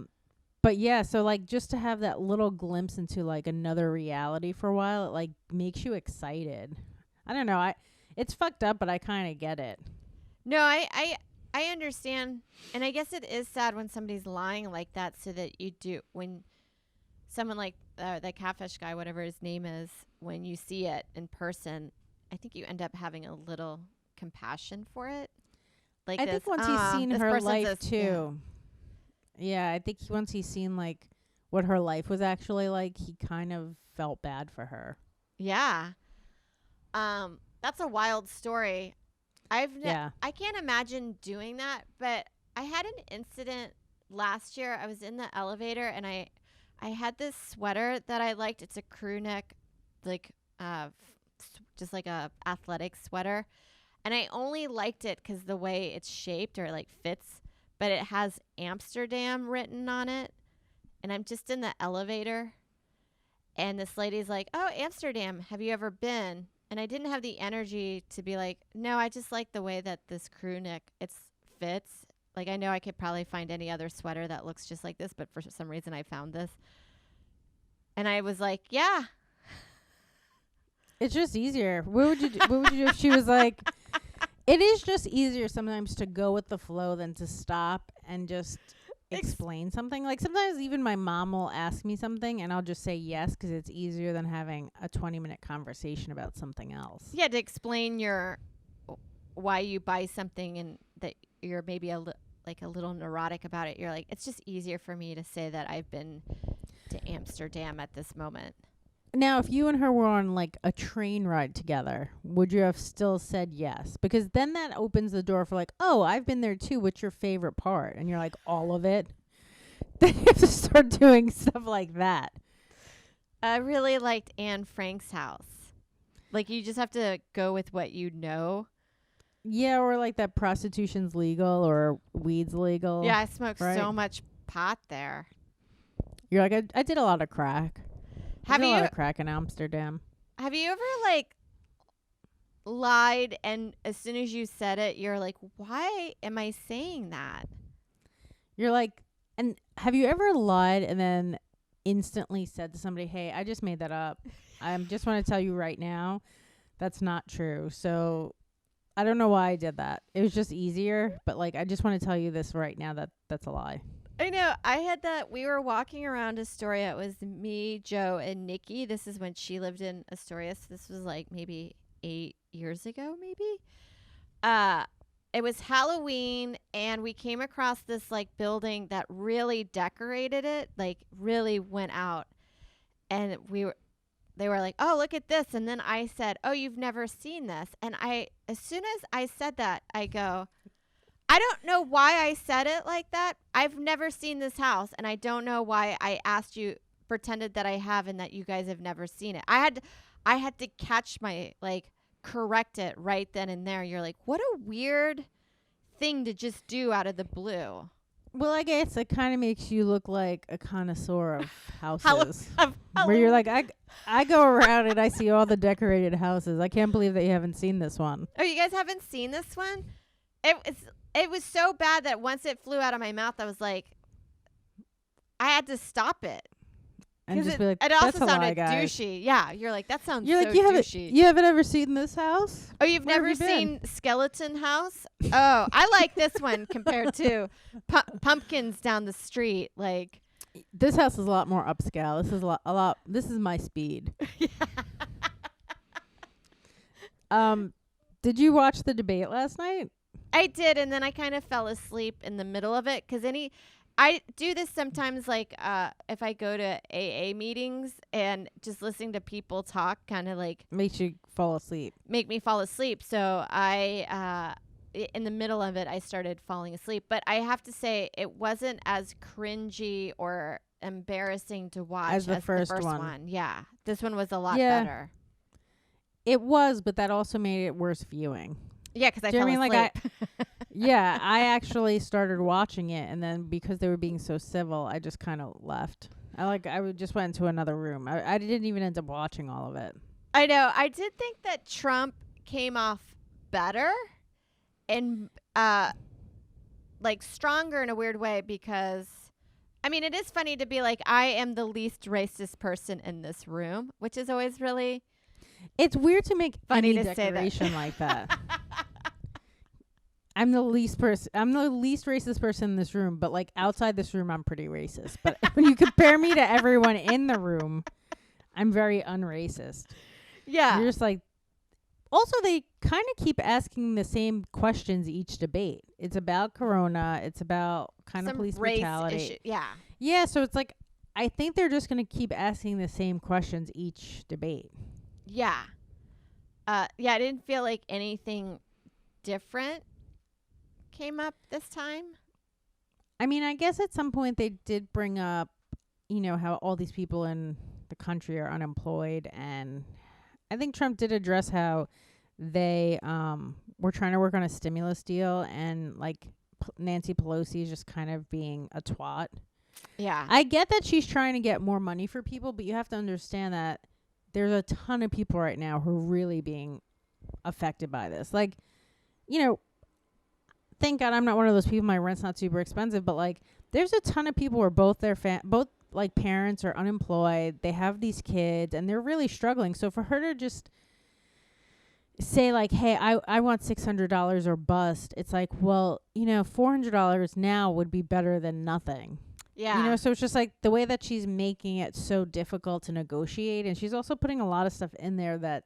But yeah, so like just to have that little glimpse into like another reality for a while, it like makes you excited. I don't know. It's fucked up, but I kind of get it.
No, I understand, and I guess it is sad when somebody's lying like that, so that you do when someone like the Catfish guy, whatever his name is, when you see it in person, I think you end up having a little compassion for it. Like
I think once he's seen
this
her
person's
life too. Yeah, I think once he's seen like what her life was actually like, he kind of felt bad for her.
Yeah. That's a wild story. I can't imagine doing that, but I had an incident last year. I was in the elevator and I had this sweater that I liked. It's a crew neck, like just like a athletic sweater, and I only liked it because the way it's shaped or like fits. But it has Amsterdam written on it, and I'm just in the elevator, and this lady's like, "Oh, Amsterdam, have you ever been?" And I didn't have the energy to be like, "No, I just like the way that this crew neck fits." Like, I know I could probably find any other sweater that looks just like this, but for some reason I found this. And I was like, "Yeah."
It's just easier. What would you do? What would you do if she was like, it is just easier sometimes to go with the flow than to stop and just explain something. Like sometimes even my mom will ask me something and I'll just say yes because it's easier than having a 20-minute conversation about something else.
Yeah, to explain why you buy something and that you're maybe a little neurotic about it. You're like, it's just easier for me to say that I've been to Amsterdam at this moment.
Now, if you and her were on like a train ride together, would you have still said yes? Because then that opens the door for like, oh, I've been there too. What's your favorite part? And you're like, all of it. Then you have to start doing stuff like that.
I really liked Anne Frank's house. Like, you just have to go with what you know.
Yeah, or like that prostitution's legal or weed's legal.
Yeah, I smoked so much pot there.
You're like, I did a lot of crack.
Have you
a lot of crack in Amsterdam?
Have you ever like lied and as soon as you said it, you're like, why am I saying that?
You're like, and have you ever lied and then instantly said to somebody, hey, I just made that up. I just want to tell you right now, that's not true. So I don't know why I did that. It was just easier, but like, I just want to tell you this right now that's a lie.
I know. I had that. We were walking around Astoria. It was me, Joe, and Nikki. This is when she lived in Astoria. So this was like maybe 8 years ago, maybe. It was Halloween, and we came across this like building that really decorated it, like really went out. And they were like, "Oh, look at this." And then I said, "Oh, you've never seen this." And as soon as I said that, I go, I don't know why I said it like that. I've never seen this house, and I don't know why I asked you, pretended that I have, and that you guys have never seen it. I had to catch correct it right then and there. You're like, what a weird thing to just do out of the blue.
Well, I guess it kind of makes you look like a connoisseur of houses. Where you're like, I go around and I see all the decorated houses. I can't believe that you haven't seen this one.
Oh, you guys haven't seen this one? It was so bad that once it flew out of my mouth, I was like, I had to stop it.
And just be like,
it
that's
also
a
sounded
lie, guys.
douchey. Yeah, you're like, that sounds
you're
so
like,
douchey.
You haven't ever seen this house?
Oh, you've
Where
never
have you
seen Skeleton House? Oh, I like this one compared to Pumpkins down the street. Like,
this house is a lot more upscale. This is a lot. This is my speed. Did you watch the debate last night?
I did, and then I kind of fell asleep in the middle of it because I do this sometimes, like if I go to AA meetings and just listening to people talk kind of like
makes you fall asleep.
Make me fall asleep. So I in the middle of it, I started falling asleep. But I have to say, it wasn't as cringy or embarrassing to watch
as the first one.
Yeah, this one was a lot better.
It was, but that also made it worse viewing.
Yeah, because I
Do you
fell
know what I mean?
asleep.
Yeah, I actually started watching it, and then because they were being so civil, I just kind of left. Just went into another room. I didn't even end up watching all of it.
I know. I did think that Trump came off better and like stronger in a weird way because I mean, it is funny to be like, I am the least racist person in this room, which is always really
It's weird to make
funny
any
to say that.
declaration like that. I'm the least racist person in this room, but like outside this room, I'm pretty racist. But when you compare me to everyone in the room, I'm very unracist.
Yeah.
You're just like. Also, they kind of keep asking the same questions each debate. It's about Corona. It's about kind of police
race
brutality.
issue. Yeah.
Yeah, so it's like I think they're just going to keep asking the same questions each debate.
Yeah. Yeah, I didn't feel like anything different came up this time.
I mean, I guess at some point they did bring up, how all these people in the country are unemployed, and I think Trump did address how they were trying to work on a stimulus deal, and like Nancy Pelosi is just kind of being a twat.
Yeah.
I get that she's trying to get more money for people, but you have to understand that there's a ton of people right now who are really being affected by this. Like, thank God I'm not one of those people. My rent's not super expensive, but like, there's a ton of people where both like parents are unemployed. They have these kids and they're really struggling. So for her to just say like, hey, I want $600 or bust. It's like, well, $400 now would be better than nothing.
Yeah.
So it's just like the way that she's making it so difficult to negotiate. And she's also putting a lot of stuff in there that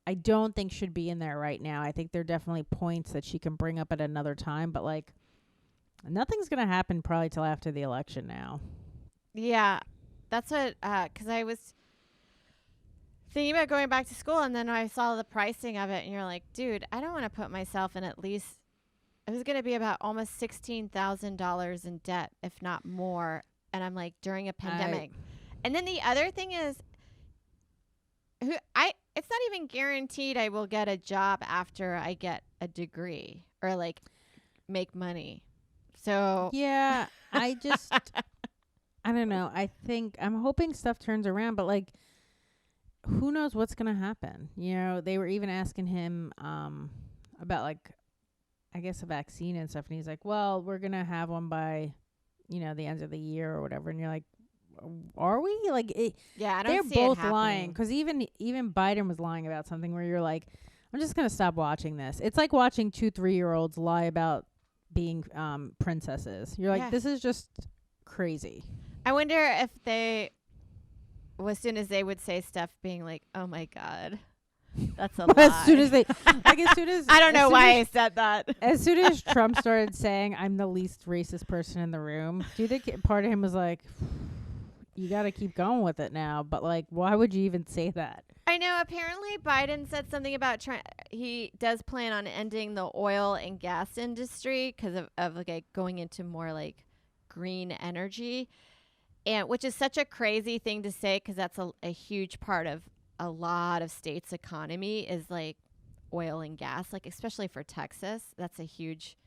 I don't think should be in there right now. I think there are definitely points that she can bring up at another time. But like, nothing's going to happen probably till after the election now.
Yeah. That's what, because I was thinking about going back to school and then I saw the pricing of it and you're like, dude, I don't want to put myself in at least, it was going to be about almost $16,000 in debt, if not more. And I'm like, during a pandemic. And then the other thing is, it's not even guaranteed I will get a job after I get a degree or like make money. So
yeah, I don't know. I'm hoping stuff turns around, but like, who knows what's going to happen? They were even asking him about like, I guess a vaccine and stuff. And he's like, well, we're going to have one by, the end of the year or whatever. And you're like, are we? Like,
yeah, I don't
they're
see
both
it
lying. Because even Biden was lying about something where you're like, I'm just going to stop watching this. It's like watching 2 3-year-olds lie about being princesses. You're like, this is just crazy.
I wonder if they, as soon as they would say stuff being like, oh my God, that's a lie.
As soon as
I don't know why I said that.
As soon as Trump started saying, I'm the least racist person in the room, do you think part of him was like, you got to keep going with it now? But like, why would you even say that?
I know. Apparently, Biden said something about he does plan on ending the oil and gas industry because of like going into more like green energy, and which is such a crazy thing to say because that's a huge part of a lot of states' economy is like oil and gas, like especially for Texas. That's a huge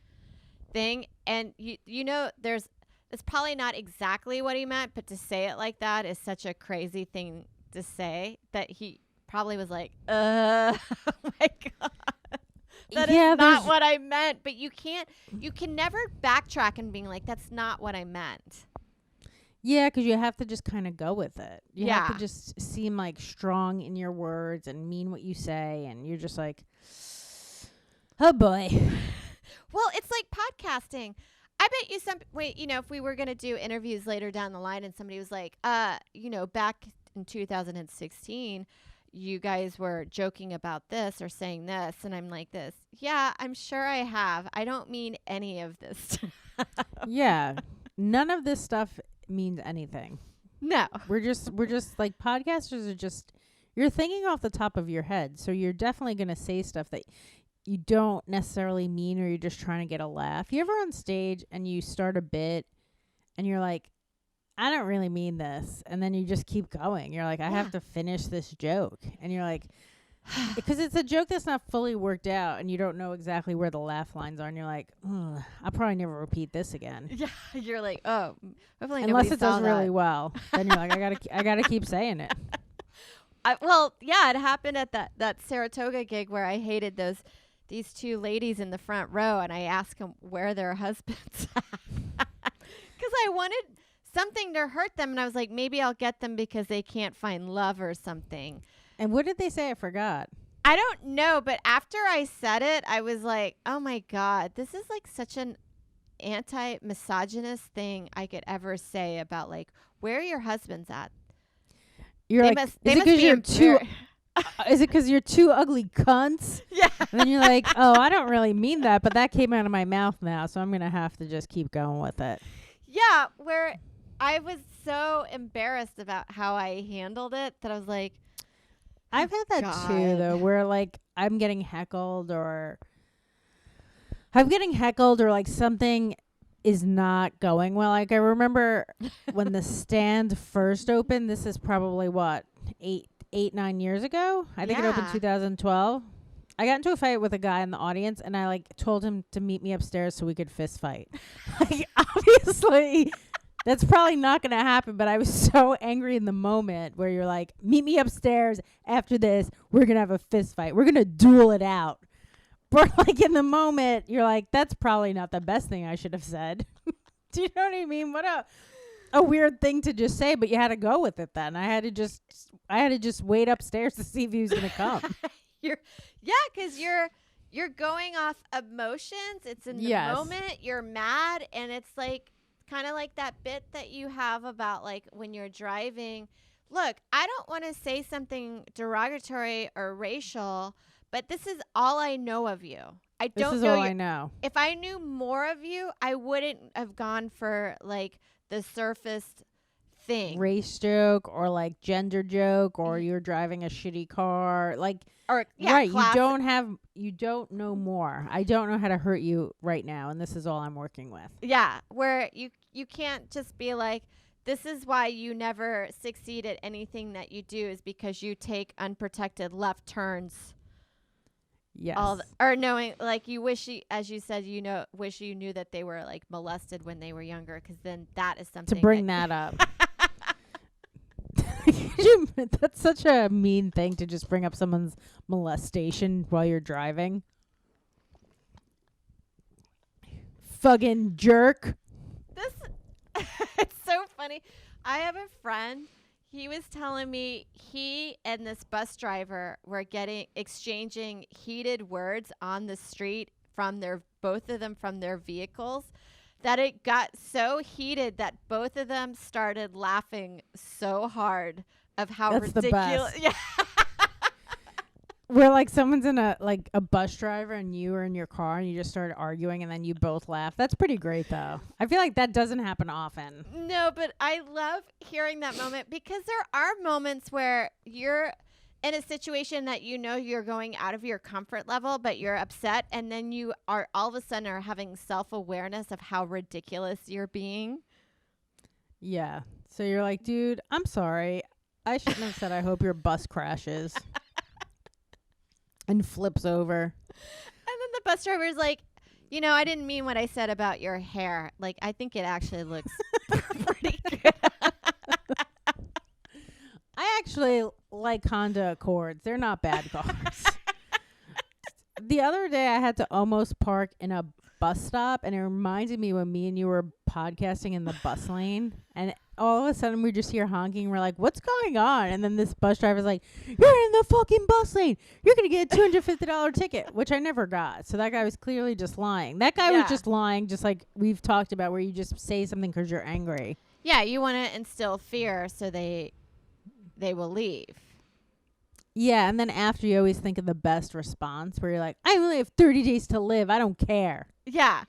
thing, and it's probably not exactly what he meant, but to say it like that is such a crazy thing to say that he probably was like, oh my God, that is not what I meant. But you can never backtrack and being like, that's not what I meant.
Yeah, because you have to just kind of go with it. You have to just seem like strong in your words and mean what you say. And you're just like, oh boy.
Well, it's like podcasting. I bet you if we were going to do interviews later down the line and somebody was like, back in 2016, you guys were joking about this or saying this. And I'm like this. Yeah, I'm sure I have. I don't mean any of this.
Yeah. None of this stuff means anything.
No.
We're just like podcasters are just, you're thinking off the top of your head. So you're definitely going to say stuff that you don't necessarily mean, or you're just trying to get a laugh. You ever on stage and you start a bit and you're like, I don't really mean this. And then you just keep going. You're like, I have to finish this joke. And you're like, because it's a joke that's not fully worked out, and you don't know exactly where the laugh lines are, and you're like, "Ugh, I'll probably never repeat this again."
Yeah, you're like, oh, hopefully
Unless
nobody
it
saw
does really
that.
well, then you're like, I gotta keep saying it.
Well, yeah, it happened at that Saratoga gig where I hated these two ladies in the front row, and I asked them where their husbands because I wanted something to hurt them, and I was like, maybe I'll get them because they can't find love or something.
And what did they say? I forgot.
I don't know, but after I said it, I was like, oh my God, this is like such an anti-misogynist thing I could ever say about like where are your husbands at?
You're
They
like,
must
is it
be
because you're too?
embar-
Is it because you're two ugly cunts?
Yeah.
And then you're like, oh, I don't really mean that, but that came out of my mouth now, so I'm gonna have to just keep going with it.
Yeah, where I was so embarrassed about how I handled it that I was like,
I've had that too,
God.
though, where like I'm getting heckled or like something is not going well. Like I remember when the stand first opened. This is probably what 9 years ago. I think it opened
Yeah.
2012. I got into a fight with a guy in the audience, and I like told him to meet me upstairs so we could fist fight. Like obviously, that's probably not gonna happen. But I was so angry in the moment where you're like, meet me upstairs after this. We're gonna have a fist fight. We're gonna duel it out. But like in the moment, you're like, that's probably not the best thing I should have said. Do you know what I mean? What a weird thing to just say, but you had to go with it then. I had to just wait upstairs to see if he was going to come.
Because you're going off emotions. It's in the
Yes.
moment. You're mad, and it's like kind of like that bit that you have about like when you're driving. Look, I don't want to say something derogatory or racial, but this is all I know of you. I
This
don't
is
know
all
you.
I know.
If I knew more of you, I wouldn't have gone for like the surface thing.
Race joke or like gender joke or you're driving a shitty car. Like,
Or yeah,
right.
class-
You don't know more. I don't know how to hurt you right now. And this is all I'm working with.
Yeah, where you can't just be like, this is why you never succeed at anything that you do is because you take unprotected left turns.
Yes.
Or knowing, like, you wish, as you said, wish you knew that they were, like, molested when they were younger, because then that is something.
To bring that up. That's such a mean thing to just bring up someone's molestation while you're driving. Fucking jerk.
It's so funny. I have a friend. He was telling me he and this bus driver were exchanging heated words on the street from both of them from their vehicles, that it got so heated that both of them started laughing so hard of how
That's the
ridiculous.
best.
Yeah.
Where like someone's in a bus driver and you are in your car and you just started arguing and then you both laugh. That's pretty great though. I feel like that doesn't happen often.
No, but I love hearing that moment because there are moments where you're in a situation that you know you're going out of your comfort level, but you're upset, and then you are all of a sudden are having self-awareness of how ridiculous you're being.
Yeah. So you're like, dude, I'm sorry. I shouldn't have said I hope your bus crashes. And flips over.
And then the bus driver's like, I didn't mean what I said about your hair. Like, I think it actually looks pretty good.
I actually like Honda Accords. They're not bad cars. The other day I had to almost park in a bus stop, and it reminded me when me and you were podcasting in the bus lane, and all of a sudden we just hear honking. We're like, what's going on? And then this bus driver's like, you're in the fucking bus lane. You're going to get a $250 ticket, which I never got. So that guy was clearly just lying. That guy was just lying, just like we've talked about, where you just say something because you're angry.
Yeah, you want to instill fear so they will leave.
Yeah, and then after you always think of the best response where you're like, I only have 30 days to live. I don't care.
Yeah.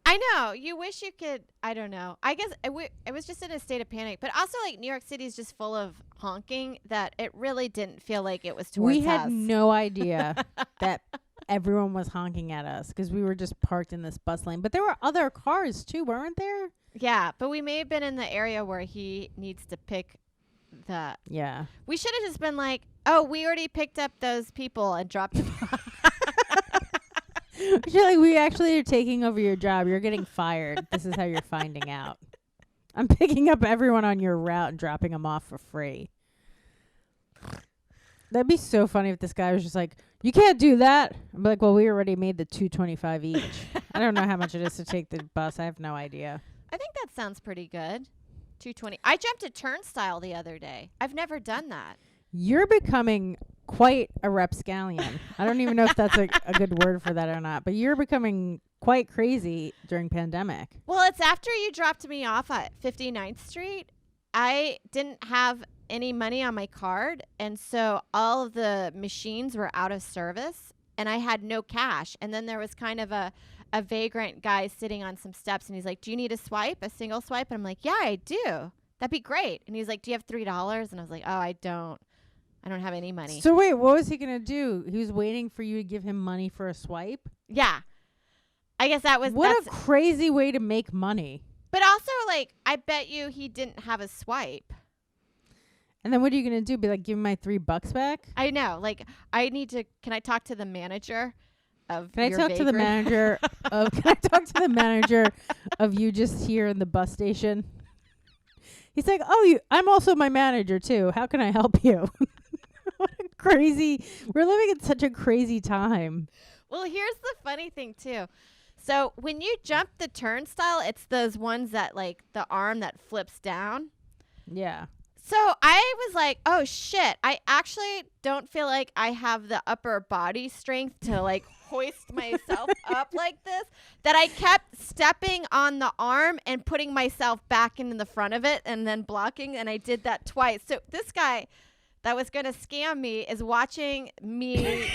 I know. You wish you could. I don't know. I guess it was just in a state of panic. But also, like, New York City is just full of honking that it really didn't feel like it was towards us.
We had no idea that everyone was honking at us because we were just parked in this bus lane. But there were other cars, too, weren't there?
Yeah, but we may have been in the area where he needs to pick
Yeah.
We should have just been like, oh, we already picked up those people and dropped them off.
You're like, we actually are taking over your job. You're getting fired. This is how you're finding out. I'm picking up everyone on your route and dropping them off for free. That'd be so funny if this guy was just like, you can't do that. I'm like, well, we already made the $2.25 each. I don't know how much it is to take the bus. I have no idea.
I think that sounds pretty good. $2.20. I jumped a turnstile the other day. I've never done that.
You're becoming quite a rapscallion. I don't even know if that's a good word for that or not, but you're becoming quite crazy during pandemic.
Well, it's after you dropped me off at 59th Street. I didn't have any money on my card, and so all of the machines were out of service, and I had no cash. And then there was kind of a vagrant guy sitting on some steps, and he's like, do you need a swipe, a single swipe? And I'm like, yeah, I do. That'd be great. And he's like, do you have $3? And I was like, oh, I don't have any money.
So wait, what was he going to do? He was waiting for you to give him money for a swipe?
Yeah. I guess that was...
What a crazy way to make money.
But also, like, I bet you he didn't have a swipe.
And then what are you going to do? Be like, give me my $3 back?
I know. Like, I need to... Can I talk to the manager of
Can I
your
talk to the
vagrant?
manager of... Can I talk to the manager of you just here in the bus station? He's like, oh, I'm also my manager, too. How can I help you? What a crazy... We're living in such a crazy time.
Well, here's the funny thing, too. So when you jump the turnstile, it's those ones that, like, the arm that flips down.
Yeah.
So I was like, oh, shit. I actually don't feel like I have the upper body strength to, like, hoist myself up like this, that I kept stepping on the arm and putting myself back into the front of it and then blocking. And I did that twice. So this guy that was going to scam me is watching me.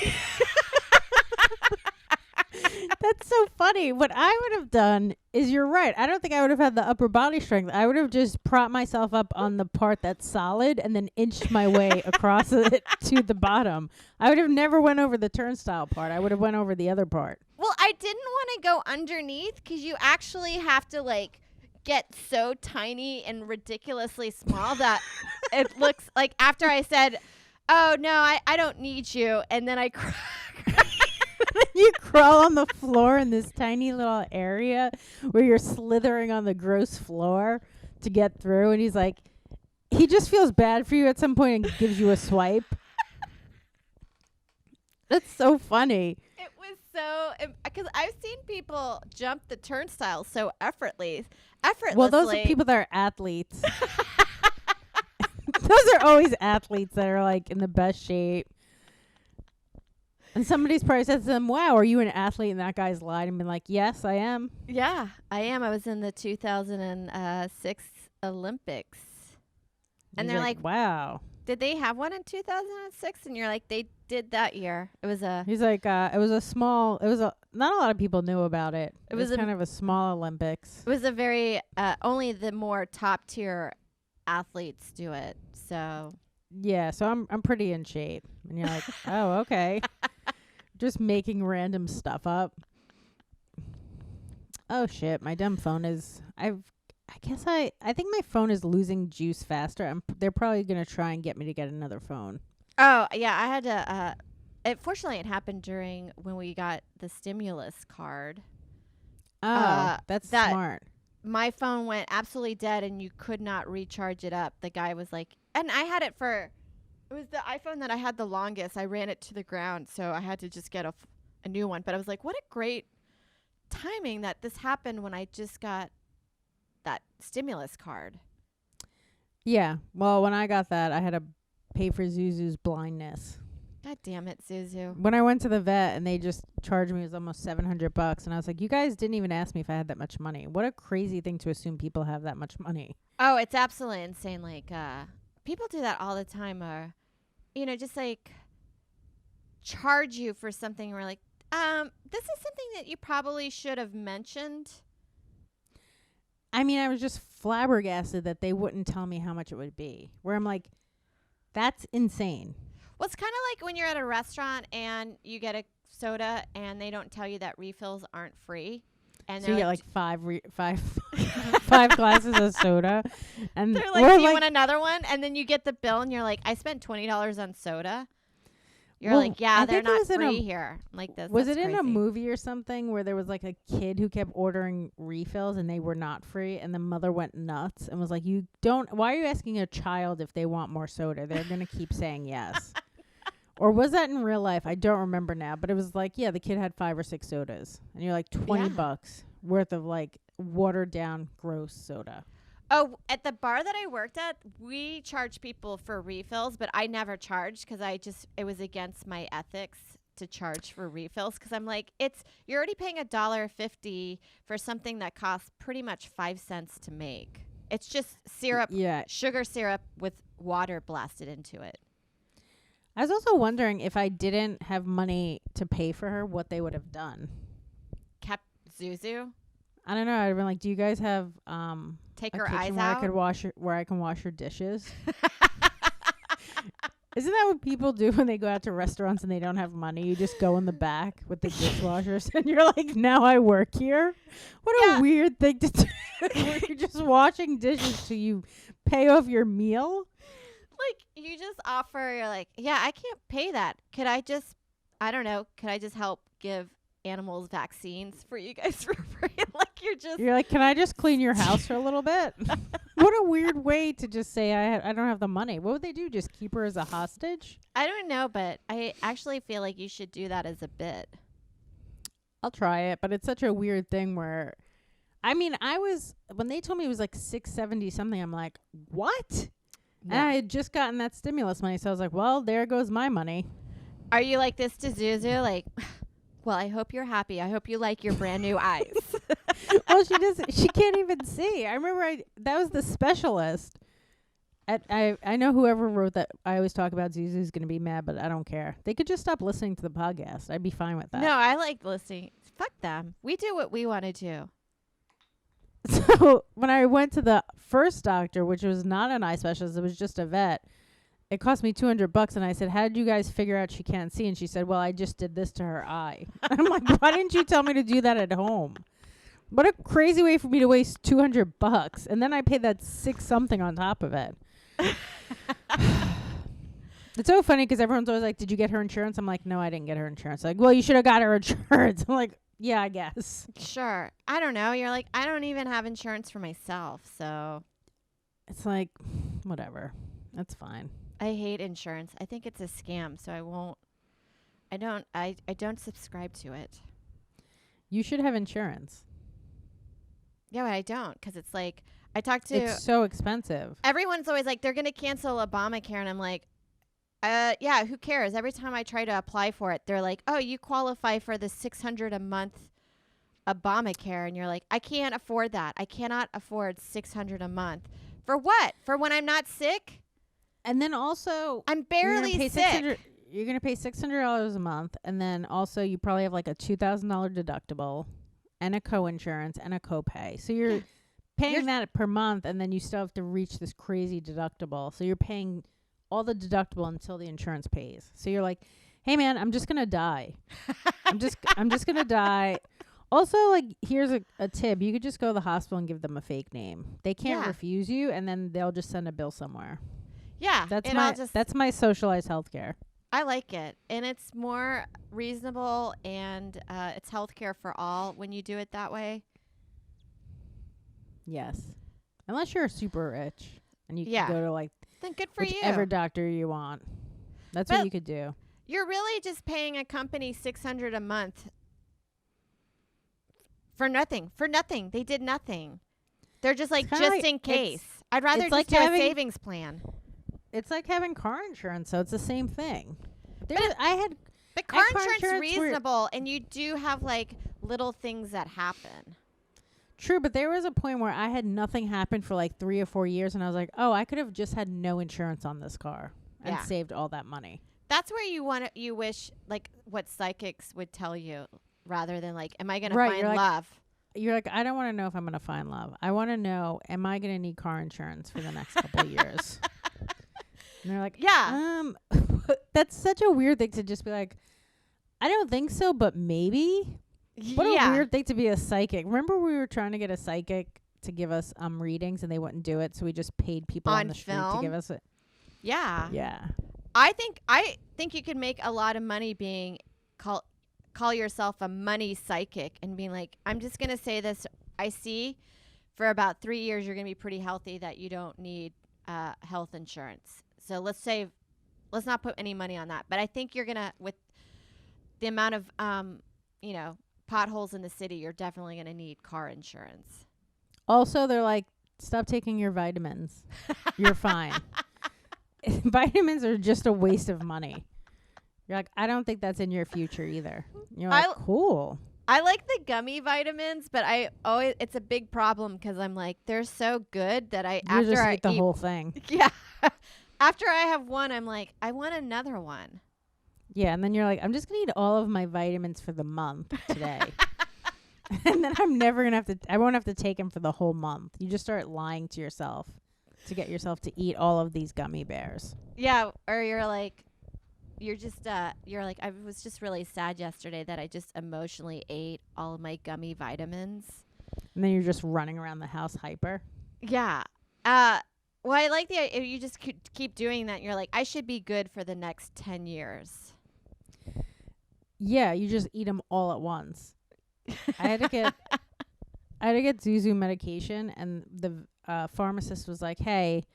That's so funny. What I would have done is, you're right. I don't think I would have had the upper body strength. I would have just propped myself up on the part that's solid and then inched my way across it to the bottom. I would have never went over the turnstile part. I would have went over the other part.
Well, I didn't want to go underneath because you actually have to, like, get so tiny and ridiculously small that it looks like after I said, oh, no, I don't need you. And then I
You crawl on the floor in this tiny little area where you're slithering on the gross floor to get through. And he's like, he just feels bad for you at some point and gives you a swipe. That's so funny.
It was so, because I've seen people jump the turnstile so effortlessly.
Well, those are people that are athletes. Those are always athletes that are like in the best shape. And somebody's probably said to them, wow, are you an athlete? And that guy's lied and been like, yes, I am.
Yeah, I am. I was in the 2006 Olympics. And they're like,
wow.
Did they have one in 2006? And you're like, they did that year. It was a...
He's like, not a lot of people knew about it. It was kind of a small Olympics.
It was a very, only the more top tier athletes do it. So...
Yeah, so I'm pretty in shape. And you're like, oh, okay. Just making random stuff up. Oh shit, my dumb phone is I think my phone is losing juice faster. They're probably going to try and get me to get another phone.
Oh, yeah, I had to fortunately it happened during when we got the stimulus card.
Oh, that's smart.
My phone went absolutely dead and you could not recharge it up. The guy was like, and I had it was the iPhone that I had the longest. I ran it to the ground, so I had to just get a new one. But I was like, what a great timing that this happened when I just got that stimulus card.
Yeah. Well, when I got that, I had to pay for Zuzu's blindness.
God damn it, Zuzu.
When I went to the vet and they just charged me, it was almost $700. And I was like, you guys didn't even ask me if I had that much money. What a crazy thing to assume people have that much money.
Oh, it's absolutely insane. Like, people do that all the time. Just like charge you for something. We're like, this is something that you probably should have mentioned.
I mean, I was just flabbergasted that they wouldn't tell me how much it would be. Where I'm like, that's insane.
Well, it's kind of like when you're at a restaurant and you get a soda and they don't tell you that refills aren't free. And
so you get like five 5 glasses of soda. And
They're like, do you want another one? And then you get the bill and you're like, I spent $20 on soda. You're like, yeah, they're not free here. I'm like this.
Was it
crazy.
in a movie or something where there was like a kid who kept ordering refills and they were not free, and the mother went nuts and was like, why are you asking a child if they want more soda? They're going to keep saying yes. Or was that in real life? I don't remember now, but it was like, yeah, the kid had 5 or 6 sodas and you're like $20 worth of like watered down gross soda.
Oh, at the bar that I worked at, we charged people for refills, but I never charged because it was against my ethics to charge for refills because I'm like, you're already paying $1.50 for something that costs pretty much 5 cents to make. It's just syrup, sugar syrup with water blasted into it.
I was also wondering if I didn't have money to pay for her, what they would have done.
Kept Zuzu?
I don't know. I'd been like, do you guys have
take
a
her
kitchen
eyes
where
out?
I could where I can wash her dishes? Isn't that what people do when they go out to restaurants and they don't have money? You just go in the back with the dishwashers and you're like, now I work here? What a weird thing to do. You're just washing dishes till you pay off your meal?
Like, you just offer, you're like, yeah, I can't pay that. Could I just help give animals vaccines for you guys for free? You're
like, can I just clean your house for a little bit? What a weird way to just say I don't have the money. What would they do? Just keep her as a hostage?
I don't know, but I actually feel like you should do that as a bit.
I'll try it, but it's such a weird thing where, I mean, when they told me it was like $670 something, I'm like, what? No. And I had just gotten that stimulus money, so I was like, well, there goes my money.
Are you like this to Zuzu? Like, well, I hope you're happy. I hope you like your brand new eyes.
Well, she can't even see. I remember that was the specialist. I know whoever wrote that. I always talk about Zuzu's going to be mad, but I don't care. They could just stop listening to the podcast. I'd be fine with that.
No, I like listening. Fuck them. We do what we want to do.
So when I went to the first doctor, which was not an eye specialist, it was just a vet, it cost me $200. And I said, how did you guys figure out she can't see? And she said, well, I just did this to her eye. I'm like, why didn't you tell me to do that at home? What a crazy way for me to waste $200. And then I paid that 6 something on top of it. It's so funny because everyone's always like, did you get her insurance? I'm like, no, I didn't get her insurance. Like, well, you should have got her insurance. I'm like, yeah, I guess.
Sure. I don't know. You're like, I don't even have insurance for myself. So
it's like, whatever. That's fine.
I hate insurance. I think it's a scam. So I don't subscribe to it.
You should have insurance.
Yeah, but I don't. Because it's like,
it's so expensive.
Everyone's always like, they're going to cancel Obamacare. And I'm like, yeah, who cares? Every time I try to apply for it, they're like, oh, you qualify for the $600 a month Obamacare. And you're like, I can't afford that. I cannot afford $600 a month. For what? For when I'm not sick?
And then also,
I'm barely sick.
You're going to pay $600 a month. And then also, you probably have like a $2,000 deductible and a co-insurance and a copay. So you're paying that per month. And then you still have to reach this crazy deductible. So you're paying all the deductible until the insurance pays. So you're like, hey, man, I'm just going to die. I'm just going to die. Also, like, here's a tip. You could just go to the hospital and give them a fake name. They can't refuse you, and then they'll just send a bill somewhere.
Yeah.
That's my socialized healthcare.
I like it. And it's more reasonable, and it's healthcare for all when you do it that way.
Yes. Unless you're super rich and you can go to, like,
then good for
whichever
you.
Doctor you want. That's what you could do.
You're really just paying a company $600 a month for nothing. For nothing. They did nothing. They're just like, just in case. I'd rather just do a savings plan.
It's like having car insurance, so it's the same thing.
But car insurance is reasonable, and you do have like little things that happen.
True, but there was a point where I had nothing happen for like 3 or 4 years, and I was like, oh, I could have just had no insurance on this car and saved all that money.
That's where you wish, like, what psychics would tell you, rather than like, am I going to find love?
You're like, I don't want to know if I'm going to find love. I want to know, am I going to need car insurance for the next couple of years? And they're like,
yeah.
That's such a weird thing to just be like, I don't think so, but maybe. What a weird thing to be a psychic. Remember we were trying to get a psychic to give us readings, and they wouldn't do it, so we just paid people on the street to give us it.
Yeah.
Yeah.
I think you could make a lot of money being call yourself a money psychic and being like, I'm just going to say this. I see for about 3 years you're going to be pretty healthy, that you don't need health insurance. So let's not put any money on that. But I think you're going to, with the amount of, potholes in the city, you're definitely going to need car insurance.
Also, they're like, stop taking your vitamins. You're fine. Vitamins are just a waste of money. You're like, I don't think that's in your future either. You're like, cool.
I like the gummy vitamins, but it's a big problem because I'm like, they're so good that I
eat the whole thing.
Yeah. After I have one, I'm like, I want another one.
Yeah, and then you're like, I'm just gonna eat all of my vitamins for the month today. And then I won't have to take them for the whole month. You just start lying to yourself to get yourself to eat all of these gummy bears.
Yeah, or you're like, I was just really sad yesterday that I just emotionally ate all of my gummy vitamins.
And then you're just running around the house hyper.
Yeah. Well, I like you just keep doing that. You're like, I should be good for the next 10 years.
Yeah, you just eat them all at once. I had to get Zuzu medication, and the pharmacist was like, "Hey,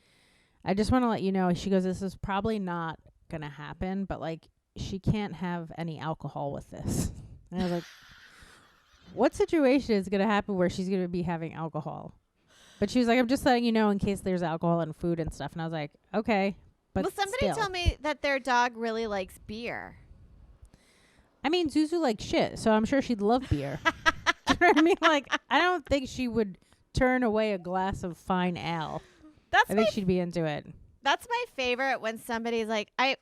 I just want to let you know." She goes, "This is probably not gonna happen, but like, she can't have any alcohol with this." And I was like, "What situation is gonna happen where she's gonna be having alcohol?" But she was like, "I'm just letting you know in case there's alcohol in food and stuff." And I was like, "Okay." But
somebody told me that their dog really likes beer.
I mean, Zuzu likes shit, so I'm sure she'd love beer. Do you know what I mean? Like, I don't think she would turn away a glass of fine ale. I think she'd be into it.
That's my favorite, when somebody's like, I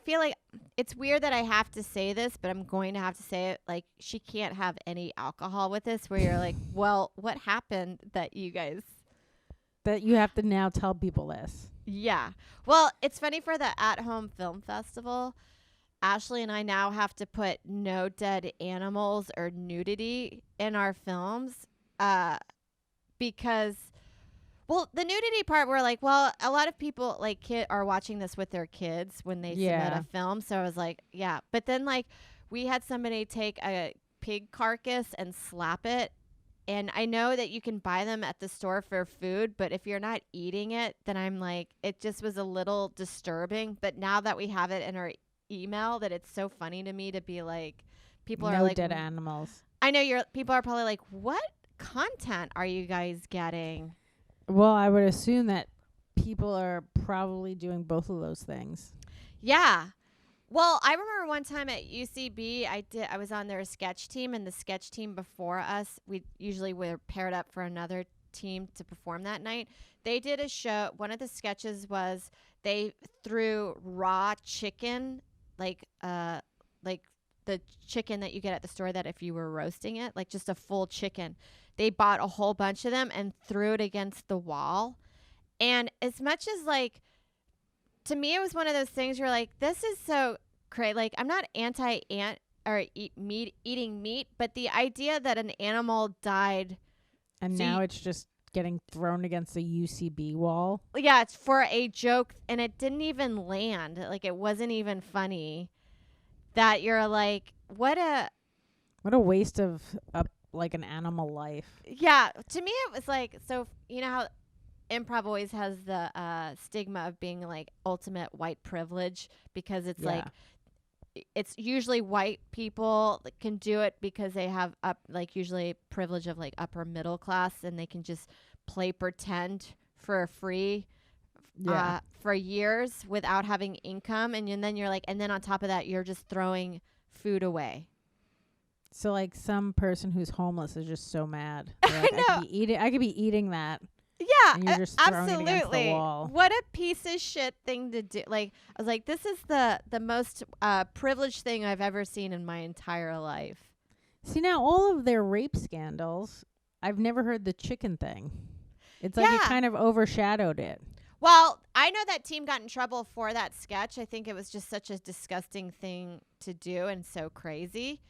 feel like it's weird that I have to say this, but I'm going to have to say it. Like, she can't have any alcohol with this, where you're like, well, what happened that you
have to now tell people this?
Yeah. Well, it's funny, for the at-home film festival, Ashley and I now have to put no dead animals or nudity in our films, because, well, the nudity part, we're like, well, a lot of people like are watching this with their kids when they submit a film. So I was like, yeah. But then, like, we had somebody take a pig carcass and slap it. And I know that you can buy them at the store for food, but if you're not eating it, then I'm like, it just was a little disturbing. But now that we have it in our email, that it's so funny to me to be like, people are like,
dead animals.
I know people are probably like, what content are you guys getting?
Well, I would assume that people are probably doing both of those things.
Yeah. Well, I remember one time at UCB, I was on their sketch team, and the sketch team before us, we usually were paired up for another team to perform that night. They did a show. One of the sketches was they threw raw chicken, like the chicken that you get at the store, that if you were roasting it, like just a full chicken. They bought a whole bunch of them and threw it against the wall. And as much as, like, to me, it was one of those things where, like, this is so crazy. Like, I'm not eating meat, but the idea that an animal died.
And now it's just getting thrown against the UCB wall.
Yeah, it's for a joke, and it didn't even land. Like, it wasn't even funny. That you're like, what a
waste of like an animal life.
Yeah, to me it was like, so you know how improv always has the stigma of being like ultimate white privilege, because it's like, it's usually white people that can do it because they have usually privilege of like upper middle class, and they can just play pretend for free for years without having income, and then you're like, and then on top of that, you're just throwing food away.
So like, some person who's homeless is just so mad. Like, I know. I could be eating that.
Yeah,
and you're just throwing it against the wall.
What a piece of shit thing to do. Like, I was like, this is the most privileged thing I've ever seen in my entire life.
See, now all of their rape scandals, I've never heard the chicken thing. It's like it kind of overshadowed it.
Well, I know that team got in trouble for that sketch. I think it was just such a disgusting thing to do and so crazy.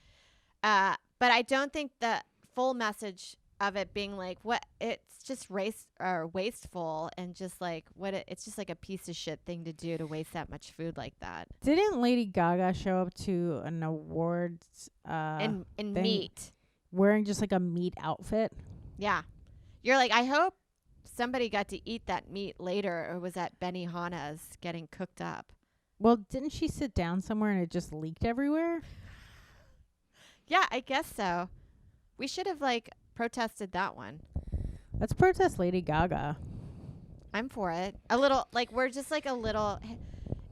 But I don't think the full message of it being like, what, it's just race or wasteful, and just like it's just like a piece of shit thing to do, to waste that much food like that.
Didn't Lady Gaga show up to an awards
In
thing
meat.
wearing just like a meat outfit?
Yeah. You're like, I hope somebody got to eat that meat later, or was at Benihana's getting cooked up.
Well, didn't she sit down somewhere and it just leaked everywhere?
Yeah, I guess so. We should have like protested that one.
Let's protest Lady Gaga.
I'm for it. A little, like, we're just like a little.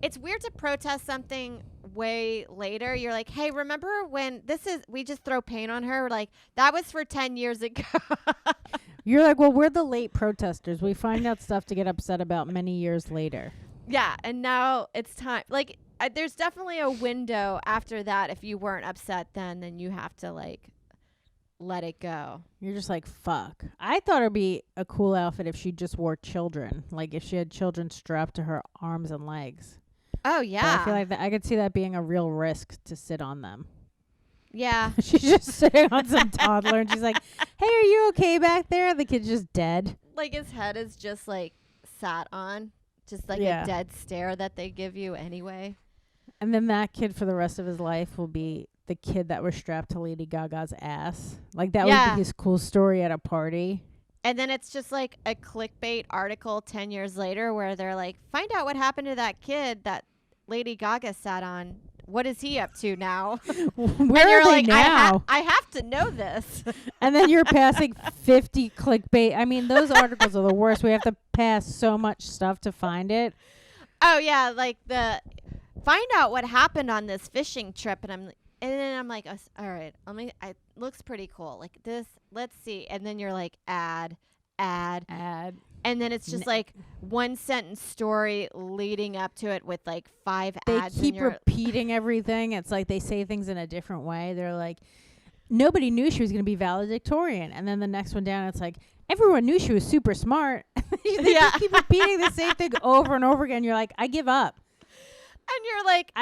It's weird to protest something way later. You're like, hey, remember when we just throw paint on her? We're like, that was for 10 years ago.
You're like, well, we're the late protesters. We find out stuff to get upset about many years later.
Yeah, and now it's time. Like, there's definitely a window after that. If you weren't upset then you have to, like, let it go.
You're just like, fuck. I thought it'd be a cool outfit if she just wore children. Like, if she had children strapped to her arms and legs.
Oh, yeah.
But I feel like I could see that being a real risk to sit on them.
Yeah.
She's just sitting on some toddler and she's like, hey, are you okay back there? The kid's just dead.
Like, his head is just, like, sat on. Just like
Yeah.
a dead stare that they give you anyway.
And then that kid for the rest of his life will be the kid that was strapped to Lady Gaga's ass. Like, that would be his cool story at a party.
And then it's just like a clickbait article 10 years later where they're like, find out what happened to that kid that Lady Gaga sat on. What is he up to now?
Where are they now?
I have to know this.
And then you're passing 50 clickbait. I mean, those articles are the worst. We have to pass so much stuff to find it.
Oh, yeah. Like find out what happened on this fishing trip. And then I'm like, all right, it looks pretty cool. Like this, let's see. And then you're like, ad. And then it's just like one sentence story leading up to it with like 5 ads.
They keep repeating everything. It's like they say things in a different way. They're like, nobody knew she was going to be valedictorian. And then the next one down, it's like, everyone knew she was super smart. They just keep repeating the same thing over and over again. You're like, I give up.
And you're like,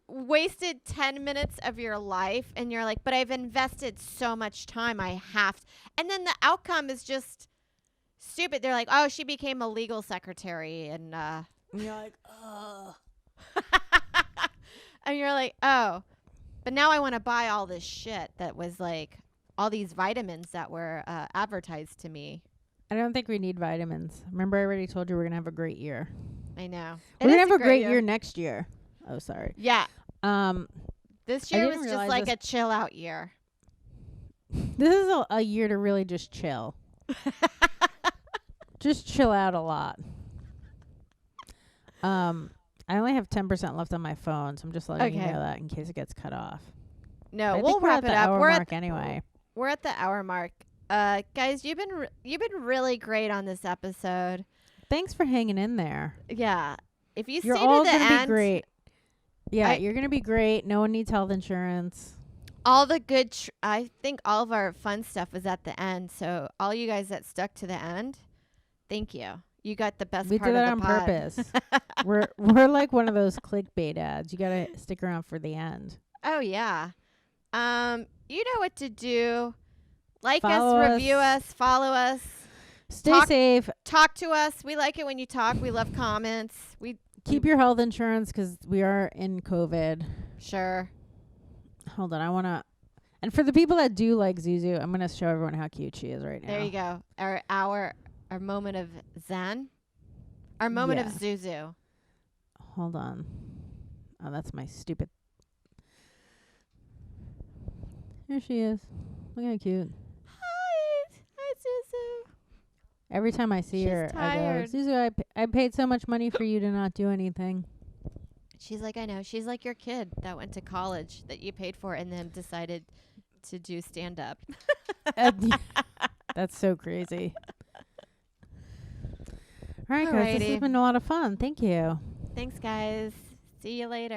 wasted 10 minutes of your life. And you're like, but I've invested so much time. I have to. And then the outcome is just stupid. They're like, oh, she became a legal secretary. And
you're like, oh.
And you're like, oh. But now I want to buy all this shit that was like all these vitamins that were advertised to me.
I don't think we need vitamins. Remember, I already told you we're going to have a great year.
I know.
We're going to have a great year next year. Oh, sorry.
Yeah. This year was just like a chill out year.
This is a year to really just chill. Just chill out a lot. I only have 10% left on my phone, so I'm just letting you know that in case it gets cut off.
No, we'll wrap it up.
We're at the hour mark anyway.
We're at the hour mark. Guys, you've been really great on this episode.
Thanks for hanging in there.
Yeah. If you
You're
stay
all
to the
gonna
end,
be great. Yeah, you're gonna be great. No one needs health insurance.
All the good, I think all of our fun stuff was at the end. So all you guys that stuck to the end, thank you. You got the best part of the pod.
We did it on purpose. We're like one of those clickbait ads. You gotta stick around for the end.
Oh yeah. You know what to do. Like us, review us, follow us.
Stay safe.
Talk to us. We like it when you talk. We love comments.
Keep your health insurance because we are in COVID.
Sure.
Hold on. And for the people that do like Zuzu, I'm going to show everyone how cute she is right now.
There you go. Our moment of zen. Our moment of Zuzu.
Hold on. Oh, that's my stupid. Here she is. Look how cute.
Hi, Zuzu.
Every time I see her,
tired.
I go, Zuzu, I paid so much money for you to not do anything.
She's like, I know. She's like your kid that went to college that you paid for and then decided to do stand-up.
That's so crazy. All right, guys. This has been a lot of fun. Thank you.
Thanks, guys. See you later.